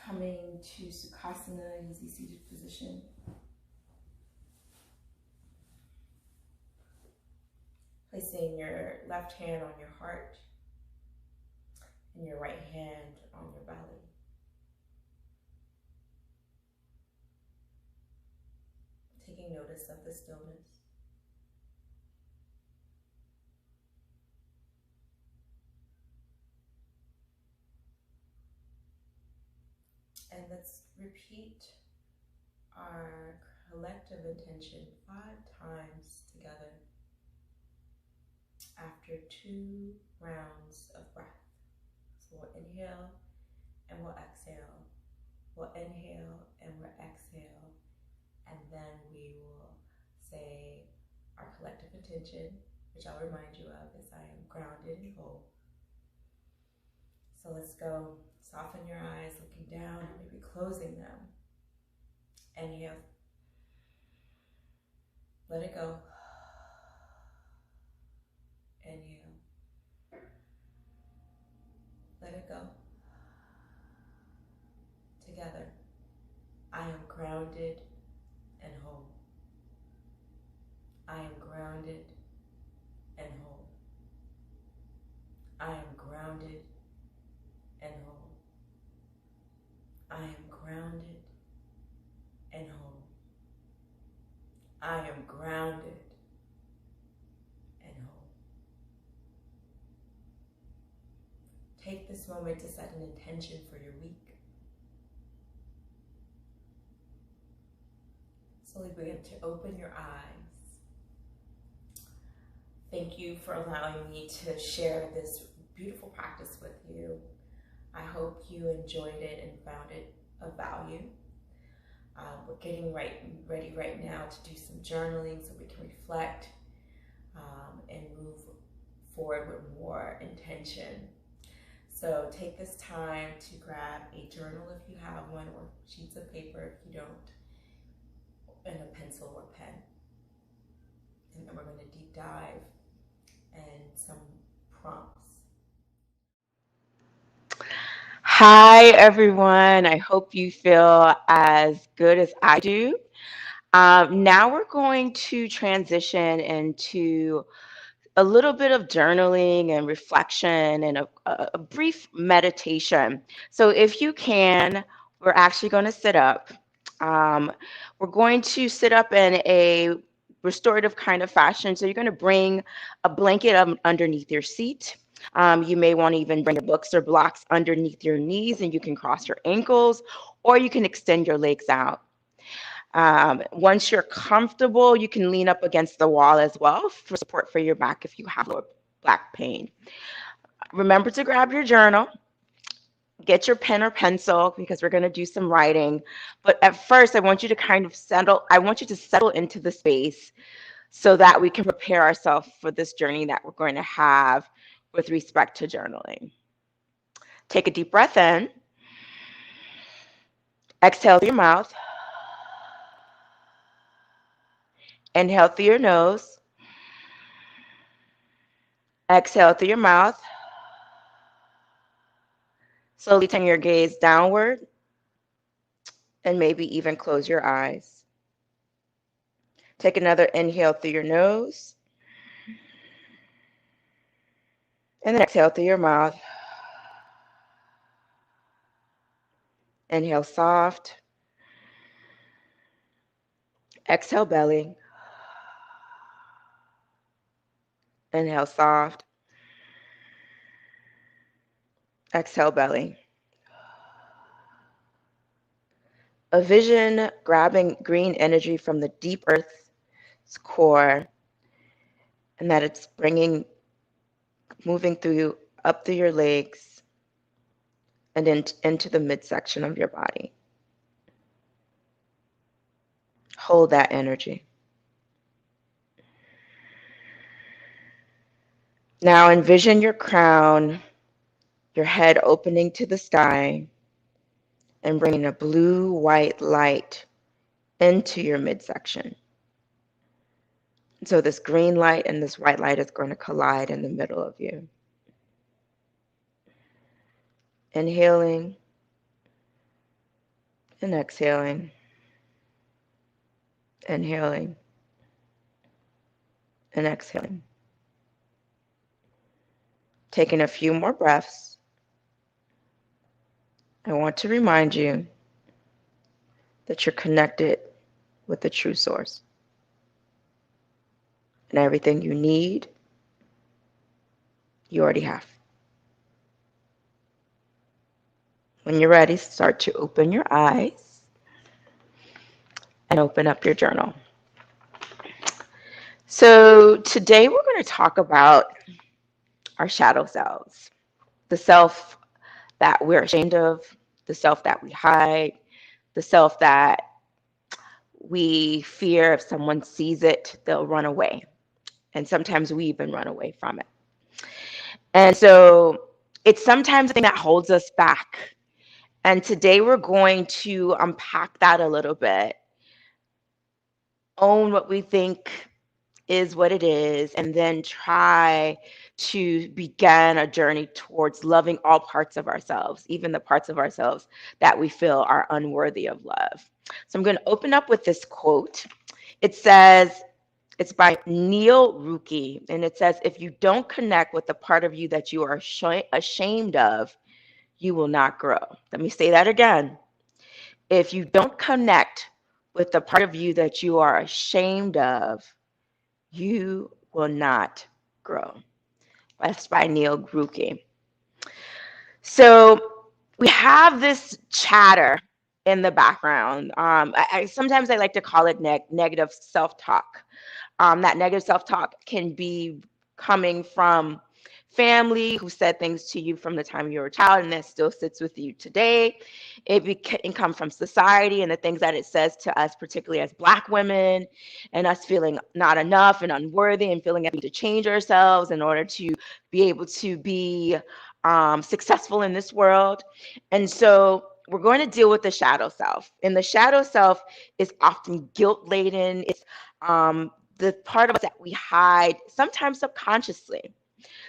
Coming to Sukhasana, easy seated position. Placing your left hand on your heart and your right hand on your belly. Taking notice of the stillness. And let's repeat our collective intention 5 times together after 2 rounds of breath. So we'll inhale and we'll exhale. We'll inhale and we'll exhale. And then we will say our collective intention, which I'll remind you of is I am grounded and whole. So let's go. Soften your eyes, looking down, maybe closing them. Inhale. Let it go. Inhale. Let it go. Together. I am grounded and whole. I am grounded and whole. I am grounded and whole. I am grounded and whole. I am grounded and whole. Take this moment to set an intention for your week. Slowly begin to open your eyes. Thank you for allowing me to share this beautiful practice with you. I hope you enjoyed it and found it of value. We're getting ready right now to do some journaling so we can reflect and move forward with more intention. So take this time to grab a journal if you have one, or sheets of paper if you don't, and a pencil or pen. And then we're going to deep dive and some prompts. Hi, everyone. I hope you feel as good as I do. Now we're going to transition into a little bit of journaling and reflection and a brief meditation. So if you can, we're actually going to sit up. We're going to sit up in a restorative kind of fashion. So you're going to bring a blanket underneath your seat. You may want to even bring your books or blocks underneath your knees, and you can cross your ankles, or you can extend your legs out. Once you're comfortable, you can lean up against the wall as well for support for your back if you have lower back pain. Remember to grab your journal, get your pen or pencil because we're going to do some writing. But at first, I want you to settle into the space so that we can prepare ourselves for this journey that we're going to have with respect to journaling. Take a deep breath in. Exhale through your mouth. Inhale through your nose. Exhale through your mouth. Slowly turn your gaze downward and maybe even close your eyes. Take another inhale through your nose. And then exhale through your mouth. Inhale soft. Exhale belly. Inhale soft. Exhale belly. A vision grabbing green energy from the deep earth's core, and that it's moving up through your legs and into the midsection of your body. Hold that energy. Now envision your crown, your head opening to the sky, and bringing a blue-white light into your midsection. So this green light and this white light is going to collide in the middle of you. Inhaling and exhaling. Inhaling and exhaling. Taking a few more breaths. I want to remind you that you're connected with the true source. And everything you need, you already have. When you're ready, start to open your eyes and open up your journal. So today we're going to talk about our shadow selves, the self that we're ashamed of, the self that we hide, the self that we fear if someone sees it, they'll run away. And sometimes we even run away from it. And so It's sometimes the thing that holds us back. And today we're going to unpack that a little bit, own what we think is what it is, and then try to begin a journey towards loving all parts of ourselves, even the parts of ourselves that we feel are unworthy of love. So I'm going to open up with this quote. It says, it's by Neil Ruki, and it says, if you don't connect with the part of you that you are ashamed of, you will not grow. Let me say that again. If you don't connect with the part of you that you are ashamed of, you will not grow. That's by Neil Ruki. So we have this chatter in the background. Sometimes I like to call it negative self-talk. That negative self-talk can be coming from family who said things to you from the time you were a child and that still sits with you today. It can come from society and the things that it says to us, particularly as Black women, and us feeling not enough and unworthy and feeling that we need to change ourselves in order to be able to be successful in this world. And so we're going to deal with the shadow self. And the shadow self is often guilt-laden. It's the part of us that we hide, sometimes subconsciously.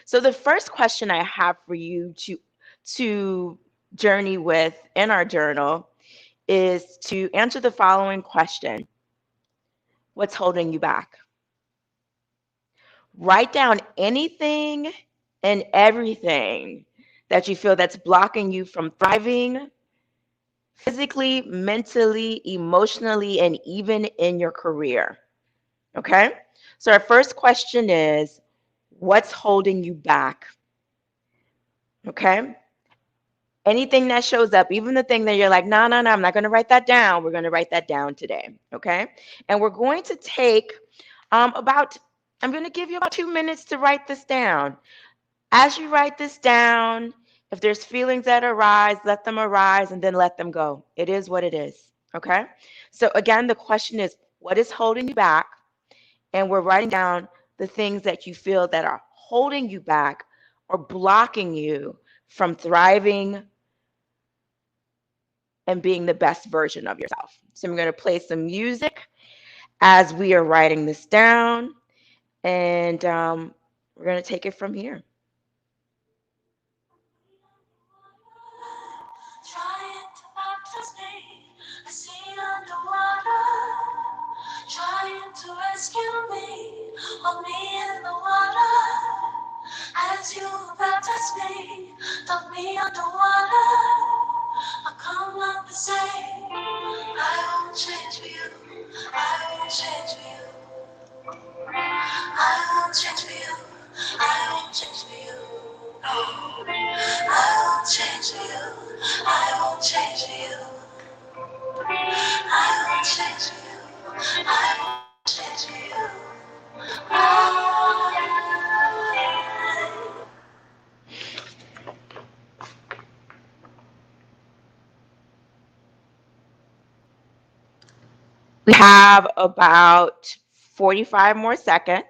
So the first question I have for you to journey with in our journal is to answer the following question. What's holding you back? Write down anything and everything that you feel that's blocking you from thriving physically, mentally, emotionally, and even in your career. Okay? So our first question is, what's holding you back? Okay? Anything that shows up, even the thing that you're like, no, I'm not going to write that down. We're going to write that down today. Okay? And we're going to take I'm going to give you about 2 minutes to write this down. As you write this down, if there's feelings that arise, let them arise and then let them go. It is what it is. Okay? So again, the question is, what is holding you back? And we're writing down the things that you feel that are holding you back or blocking you from thriving and being the best version of yourself. So I'm going to play some music as we are writing this down, and we're going to take it from here. Trying to baptize me, I see underwater. Trying to rescue me, hold me in the water. As you baptize me, dump me underwater. I come up the same. I won't change for you. I won't change for you. I won't change for you. I won't change for you. No. I won't change for you. I won't change for you. I won't change for you. I won't change for you. We have about 45 more seconds.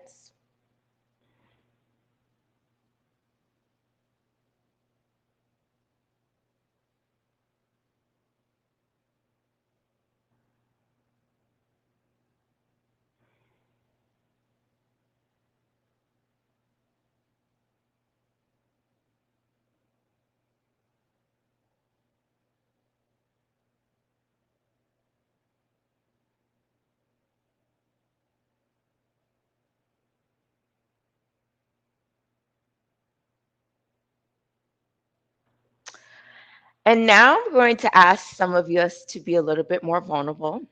And now I'm going to ask some of us to be a little bit more vulnerable.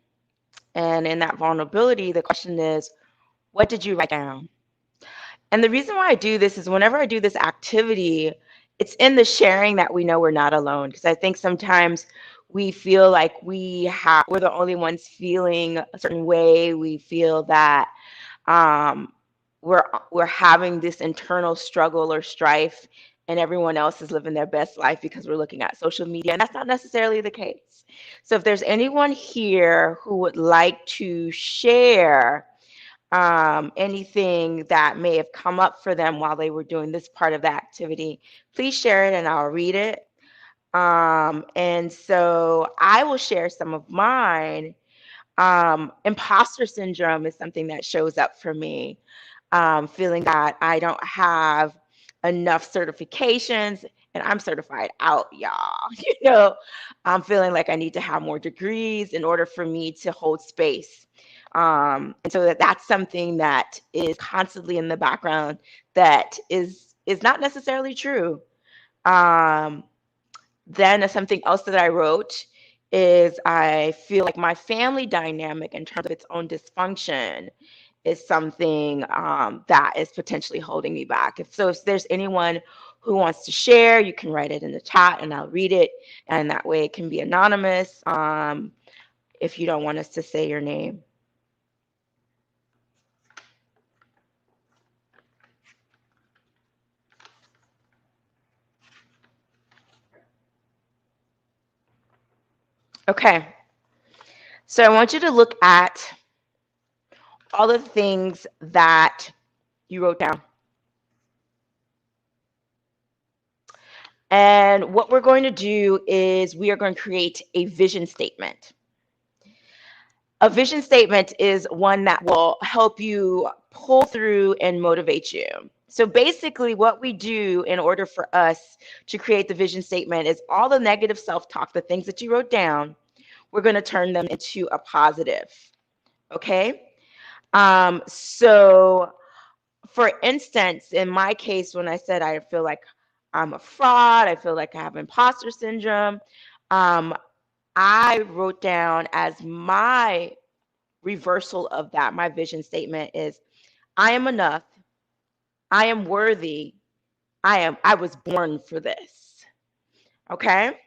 And in that vulnerability, the question is, what did you write down? And the reason why I do this is whenever I do this activity, it's in the sharing that we know we're not alone. Because I think sometimes we feel like we're the only ones feeling a certain way. We feel that um, we're having this internal struggle or strife, and everyone else is living their best life because we're looking at social media, and that's not necessarily the case. So if there's anyone here who would like to share anything that may have come up for them while they were doing this part of the activity, please share it and I'll read it. And so I will share some of mine. Imposter syndrome is something that shows up for me, feeling that I don't have enough certifications and I'm certified out, y'all. I'm feeling like I need to have more degrees in order for me to hold space. And so that's something that is constantly in the background that is not necessarily true. Um, then something else that I wrote is I feel like my family dynamic in terms of its own dysfunction is something that is potentially holding me back. If there's anyone who wants to share, you can write it in the chat and I'll read it. And that way it can be anonymous if you don't want us to say your name. Okay, so I want you to look at all of the things that you wrote down. And what we're going to do is we are going to create a vision statement. A vision statement is one that will help you pull through and motivate you. So basically what we do in order for us to create the vision statement is all the negative self-talk, the things that you wrote down, we're going to turn them into a positive. Okay? So for instance, in my case, when I said I feel like I'm a fraud, I feel like I have imposter syndrome, I wrote down as my reversal of that, my vision statement is I am enough, I am worthy, I was born for this. Okay?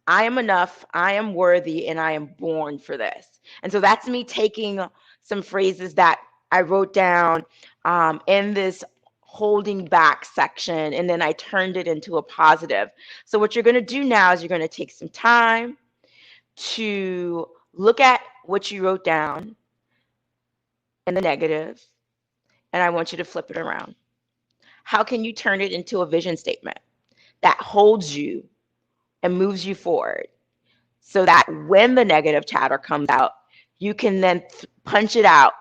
I am enough, I am worthy, and I am born for this. And so that's me taking some phrases that I wrote down in this holding back section, and then I turned it into a positive. So what you're going to do now is you're going to take some time to look at what you wrote down in the negative, and I want you to flip it around. How can you turn it into a vision statement that holds you and moves you forward? So that when the negative chatter comes out, you can then punch it out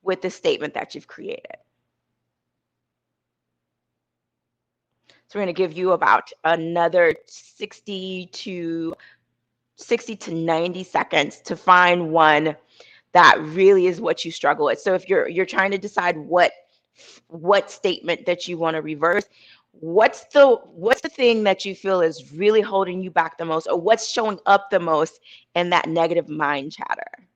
with the statement that you've created. So we're going to give you about another 60 to 90 seconds to find one that really is what you struggle with. So if you're trying to decide what statement that you want to reverse, what's the thing that you feel is really holding you back the most, or what's showing up the most in that negative mind chatter?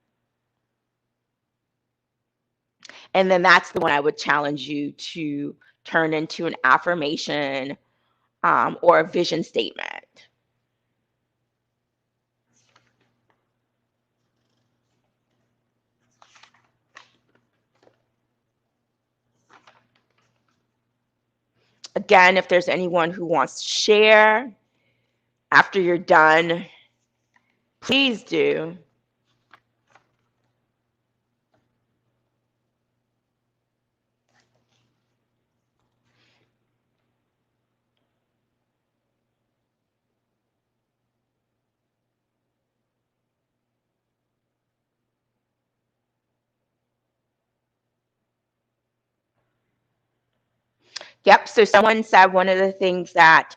And then that's the one I would challenge you to turn into an affirmation or a vision statement. Again, if there's anyone who wants to share after you're done, please do. Yep, so someone said one of the things that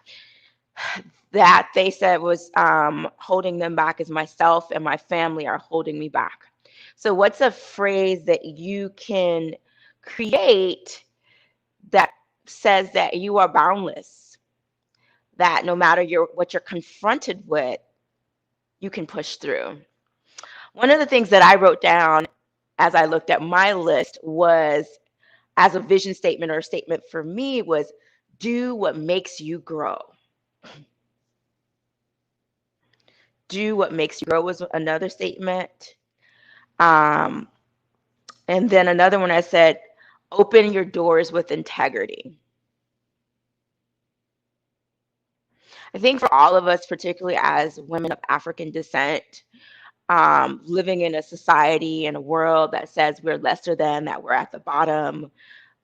they said was holding them back is myself and my family are holding me back. So what's a phrase that you can create that says that you are boundless, that no matter what you're confronted with, you can push through? One of the things that I wrote down as I looked at my list was, as a vision statement or a statement for me, was do what makes you grow. Do what makes you grow was another statement. And then another one I said, open your doors with integrity. I think for all of us, particularly as women of African descent, living in a society and a world that says we're lesser than, that we're at the bottom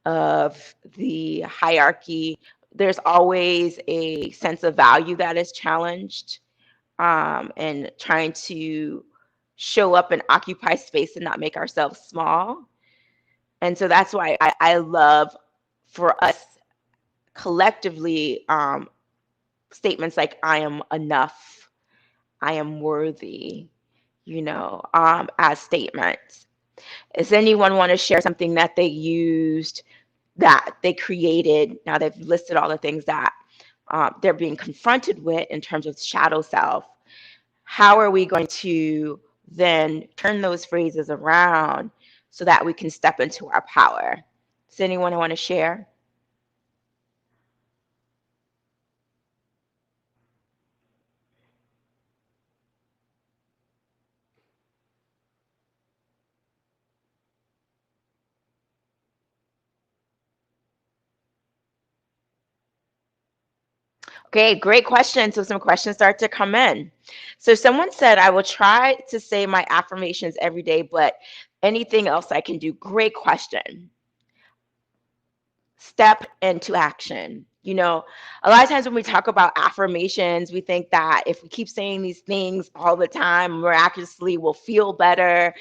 of the hierarchy. There's always a sense of value that is challenged, and trying to show up and occupy space and not make ourselves small. And so that's why I love, for us collectively, statements like I am enough, I am worthy, as statements. Does anyone want to share something that they used, that they created? Now they've listed all the things that they're being confronted with in terms of shadow self. How are we going to then turn those phrases around so that we can step into our power? Does anyone want to share? Okay, great question. So some questions start to come in. So someone said, I will try to say my affirmations every day, but anything else I can do? Great question. Step into action. A lot of times when we talk about affirmations, we think that if we keep saying these things all the time, miraculously we'll feel better.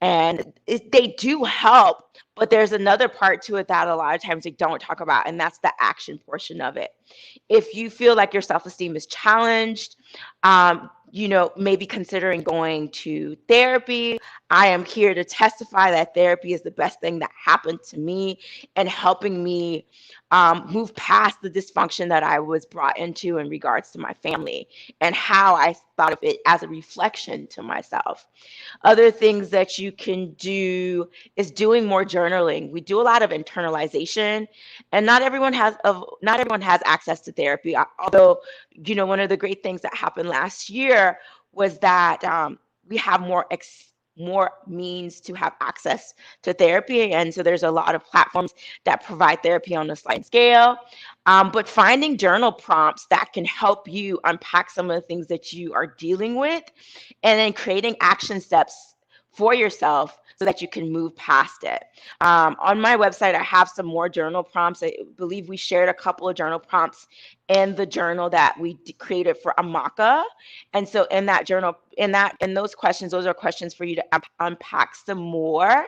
And they do help, but there's another part to it that a lot of times we don't talk about, and that's the action portion of it. If you feel like your self-esteem is challenged, maybe considering going to therapy. I am here to testify that therapy is the best thing that happened to me and helping me move past the dysfunction that I was brought into in regards to my family, and how I thought of it as a reflection to myself. Other things that you can do is doing more journaling. We do a lot of internalization, and not everyone has access to therapy. Although, one of the great things that happened last year was that we have more means to have access to therapy. And so there's a lot of platforms that provide therapy on a sliding scale. But finding journal prompts that can help you unpack some of the things that you are dealing with, and then creating action steps for yourself so that you can move past it. On my website, I have some more journal prompts. I believe we shared a couple of journal prompts in the journal that we created for Amaka. And so in that journal, in those questions, those are questions for you to unpack some more.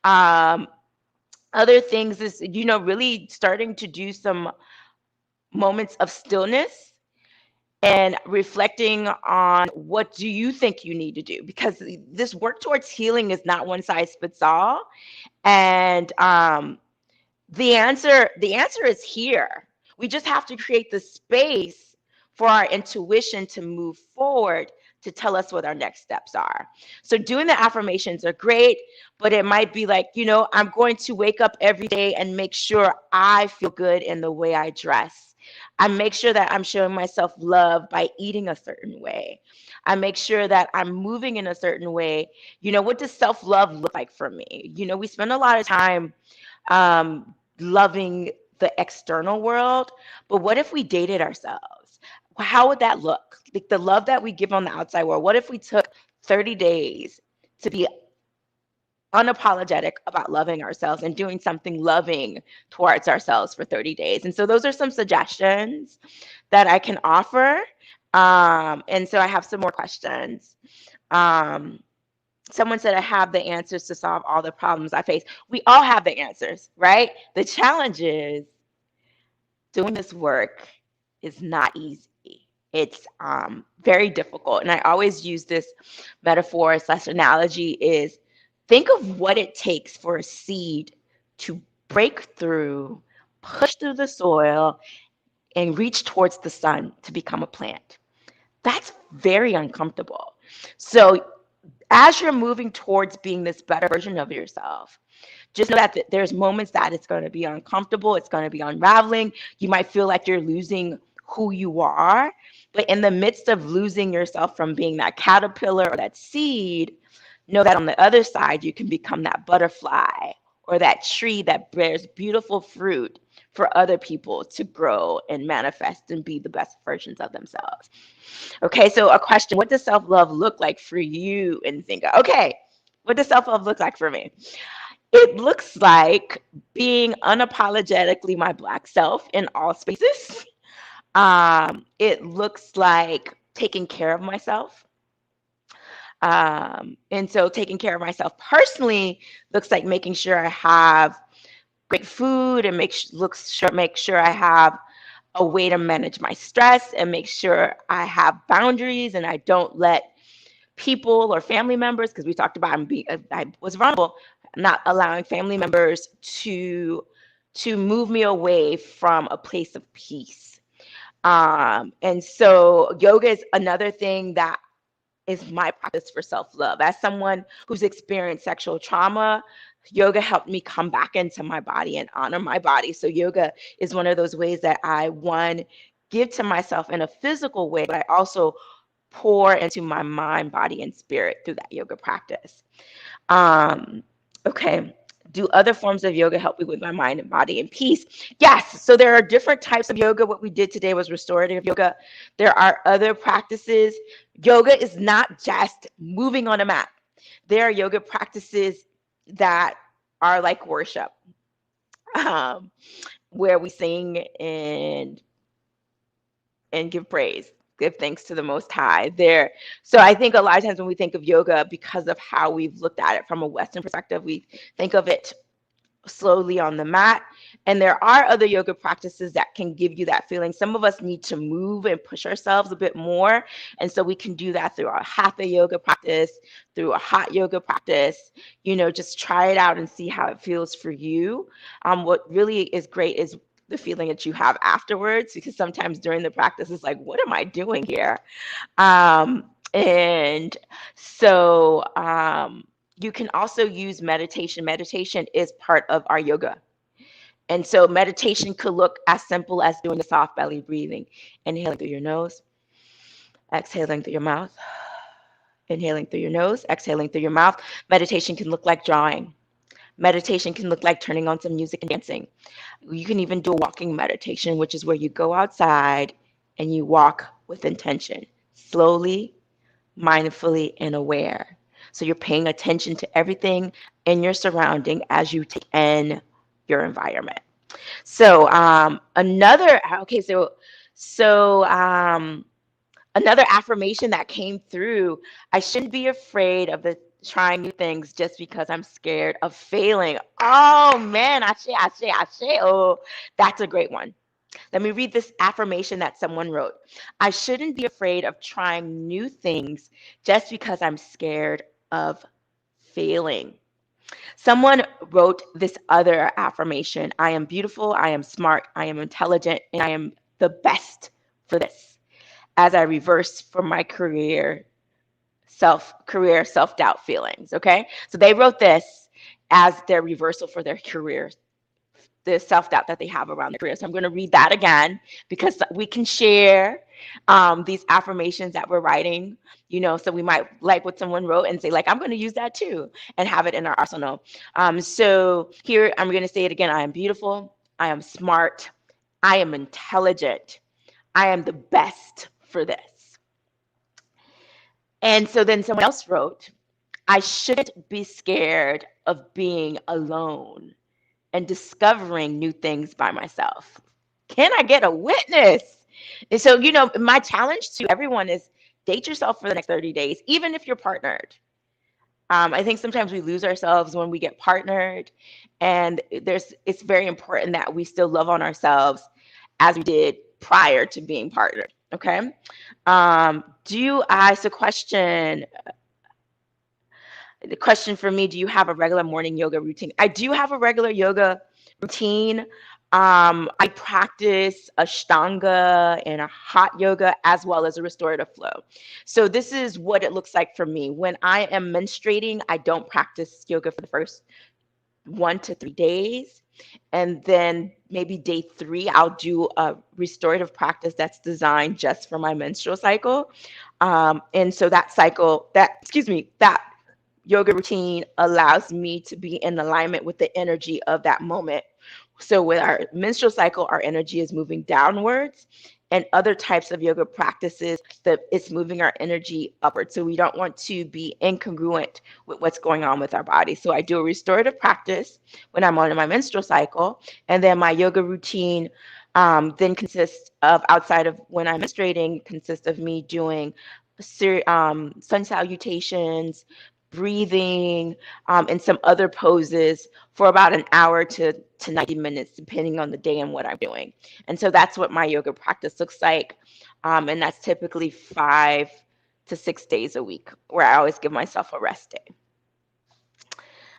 Other things is, really starting to do some moments of stillness and reflecting on what do you think you need to do, because this work towards healing is not one size fits all. And the answer is here. We just have to create the space for our intuition to move forward, to tell us what our next steps are. So doing the affirmations are great, but it might be like, I'm going to wake up every day and make sure I feel good in the way I dress. I make sure that I'm showing myself love by eating a certain way. I make sure that I'm moving in a certain way. What does self-love look like for me? We spend a lot of time loving the external world, but what if we dated ourselves? How would that look? Like the love that we give on the outside world. What if we took 30 days to be unapologetic about loving ourselves and doing something loving towards ourselves for 30 days? And so those are some suggestions that I can offer. And so I have some more questions. Someone said, I have the answers to solve all the problems I face. We all have the answers, right? The challenge is doing this work is not easy. It's very difficult. And I always use this metaphor / analogy is, think of what it takes for a seed to break through, push through the soil, and reach towards the sun to become a plant. That's very uncomfortable. So as you're moving towards being this better version of yourself, just know that there's moments that it's going to be uncomfortable. It's going to be unraveling. You might feel like you're losing who you are. But in the midst of losing yourself from being that caterpillar or that seed, know that on the other side, you can become that butterfly or that tree that bears beautiful fruit for other people to grow and manifest and be the best versions of themselves. Okay, so a question, what does self-love look like for you, Nzingah? Okay, what does self-love look like for me? It looks like being unapologetically my Black self in all spaces. It looks like taking care of myself. And so taking care of myself personally looks like making sure I have great food and make sure I have a way to manage my stress and make sure I have boundaries and I don't let people or family members, because we talked about I was vulnerable, not allowing family members to move me away from a place of peace. And so yoga is another thing that is my practice for self-love. As someone who's experienced sexual trauma, yoga helped me come back into my body and honor my body. So yoga is one of those ways that I, one, give to myself in a physical way, but I also pour into my mind, body, and spirit through that yoga practice. Okay. Do other forms of yoga help me with my mind and body and peace? Yes. So there are different types of yoga. What we did today was restorative yoga. There are other practices. Yoga is not just moving on a mat. There are yoga practices that are like worship, um, where we sing and give praise, give thanks to the Most High. There, so I think a lot of times when we think of yoga, because of how we've looked at it from a Western perspective, we think of it slowly on the mat. And there are other yoga practices that can give you that feeling. Some of us need to move and push ourselves a bit more. And so we can do that through our hatha yoga practice, through a hot yoga practice. Just try it out and see how it feels for you. What really is great is the feeling that you have afterwards, because sometimes during the practice, it's like, what am I doing here? And so you can also use meditation. Meditation is part of our yoga. And so meditation could look as simple as doing the soft belly breathing, inhaling through your nose, exhaling through your mouth, inhaling through your nose, exhaling through your mouth. Meditation can look like drawing. Meditation can look like turning on some music and dancing. You can even do a walking meditation, which is where you go outside and you walk with intention, slowly, mindfully, and aware. So you're paying attention to everything in your surrounding as you take in your environment. So another affirmation that came through: I shouldn't be afraid of trying new things just because I'm scared of failing. Oh man, ashe, ashe, ashe. Oh, that's a great one. Let me read this affirmation that someone wrote. I shouldn't be afraid of trying new things just because I'm scared of failing. Someone wrote this other affirmation: I am beautiful, I am smart, I am intelligent, and I am the best for this. As I reverse from my career self-doubt feelings. Okay. So they wrote this as their reversal for their career, the self-doubt that they have around their career. So I'm going to read that again because we can share these affirmations that we're writing, so we might like what someone wrote and say, like, I'm going to use that too and have it in our arsenal. So here I'm going to say it again. I am beautiful. I am smart. I am intelligent. I am the best for this. And so then someone else wrote, I shouldn't be scared of being alone and discovering new things by myself. Can I get a witness? And so, my challenge to everyone is date yourself for the next 30 days, even if you're partnered. I think sometimes we lose ourselves when we get partnered, and it's very important that we still love on ourselves as we did prior to being partnered. Okay. So the question for me, do you have a regular morning yoga routine? I do have a regular yoga routine. I practice Ashtanga and a hot yoga as well as a restorative flow. So this is what it looks like for me. When I am menstruating, I don't practice yoga for the first 1 to 3 days. And then maybe day 3, I'll do a restorative practice that's designed just for my menstrual cycle. And so that yoga routine allows me to be in alignment with the energy of that moment So with our menstrual cycle, our energy is moving downwards, and other types of yoga practices that it's moving our energy upwards. So we don't want to be incongruent with what's going on with our body. So I do a restorative practice when I'm on my menstrual cycle, and then my yoga routine then consists of, outside of when I'm menstruating, consists of me doing sun salutations, breathing, and some other poses for about an hour to 90 minutes, depending on the day and what I'm doing. And so that's what my yoga practice looks like. And that's typically 5 to 6 days a week, where I always give myself a rest day.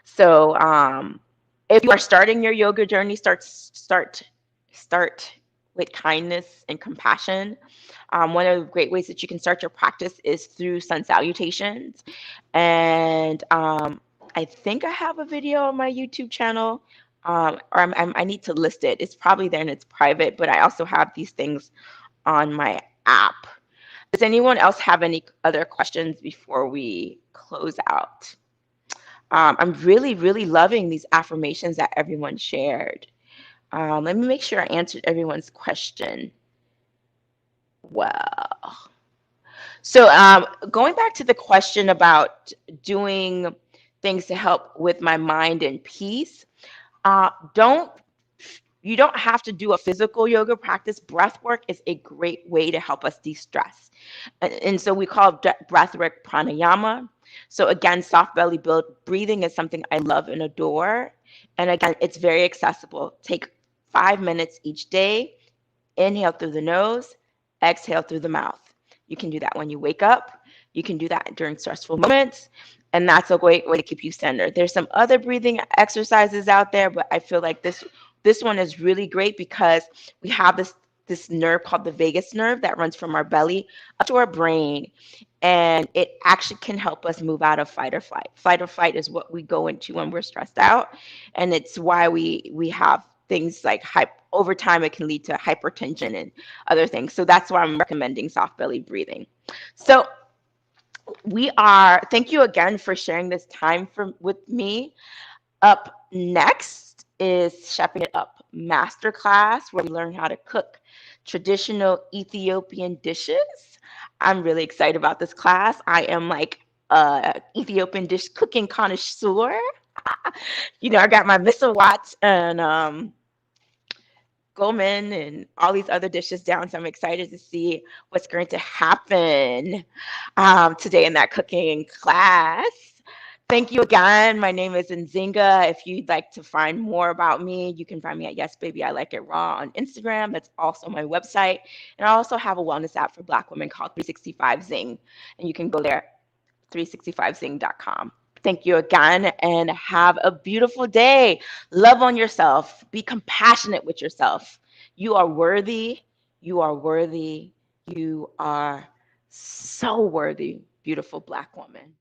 So if you are starting your yoga journey, start with kindness and compassion. One of the great ways that you can start your practice is through sun salutations. And I think I have a video on my YouTube channel, or I need to list it. It's probably there and it's private, but I also have these things on my app. Does anyone else have any other questions before we close out? I'm really, really loving these affirmations that everyone shared. Let me make sure I answered everyone's question well. So going back to the question about doing things to help with my mind and peace, you don't have to do a physical yoga practice. Breath work is a great way to help us de-stress. And so we call breath work pranayama. So again, soft belly breathing is something I love and adore. And again, it's very accessible. Take 5 minutes each day. Inhale through the nose, exhale through the mouth. You can do that when you wake up. You can do that during stressful moments. And that's a great way to keep you centered. There's some other breathing exercises out there, but I feel like this one is really great because we have this nerve called the vagus nerve that runs from our belly up to our brain. And it actually can help us move out of fight or flight. Fight or flight is what we go into when we're stressed out. And it's why we have things like over time, it can lead to hypertension and other things. So that's why I'm recommending soft belly breathing. So thank you again for sharing this time with me. Up next is Chefing It Up Masterclass, where we learn how to cook traditional Ethiopian dishes. I'm really excited about this class. I am like a Ethiopian dish cooking connoisseur. I got my misawat and gomen and all these other dishes down. So I'm excited to see what's going to happen today in that cooking class. Thank you again. My name is Nzingah. If you'd like to find more about me, you can find me at Yes Baby I Like It Raw on Instagram. That's also my website. And I also have a wellness app for Black women called 365 Zing. And you can go there, 365zing.com. Thank you again and have a beautiful day. Love on yourself. Be compassionate with yourself. You are worthy. You are worthy. You are so worthy, beautiful Black woman.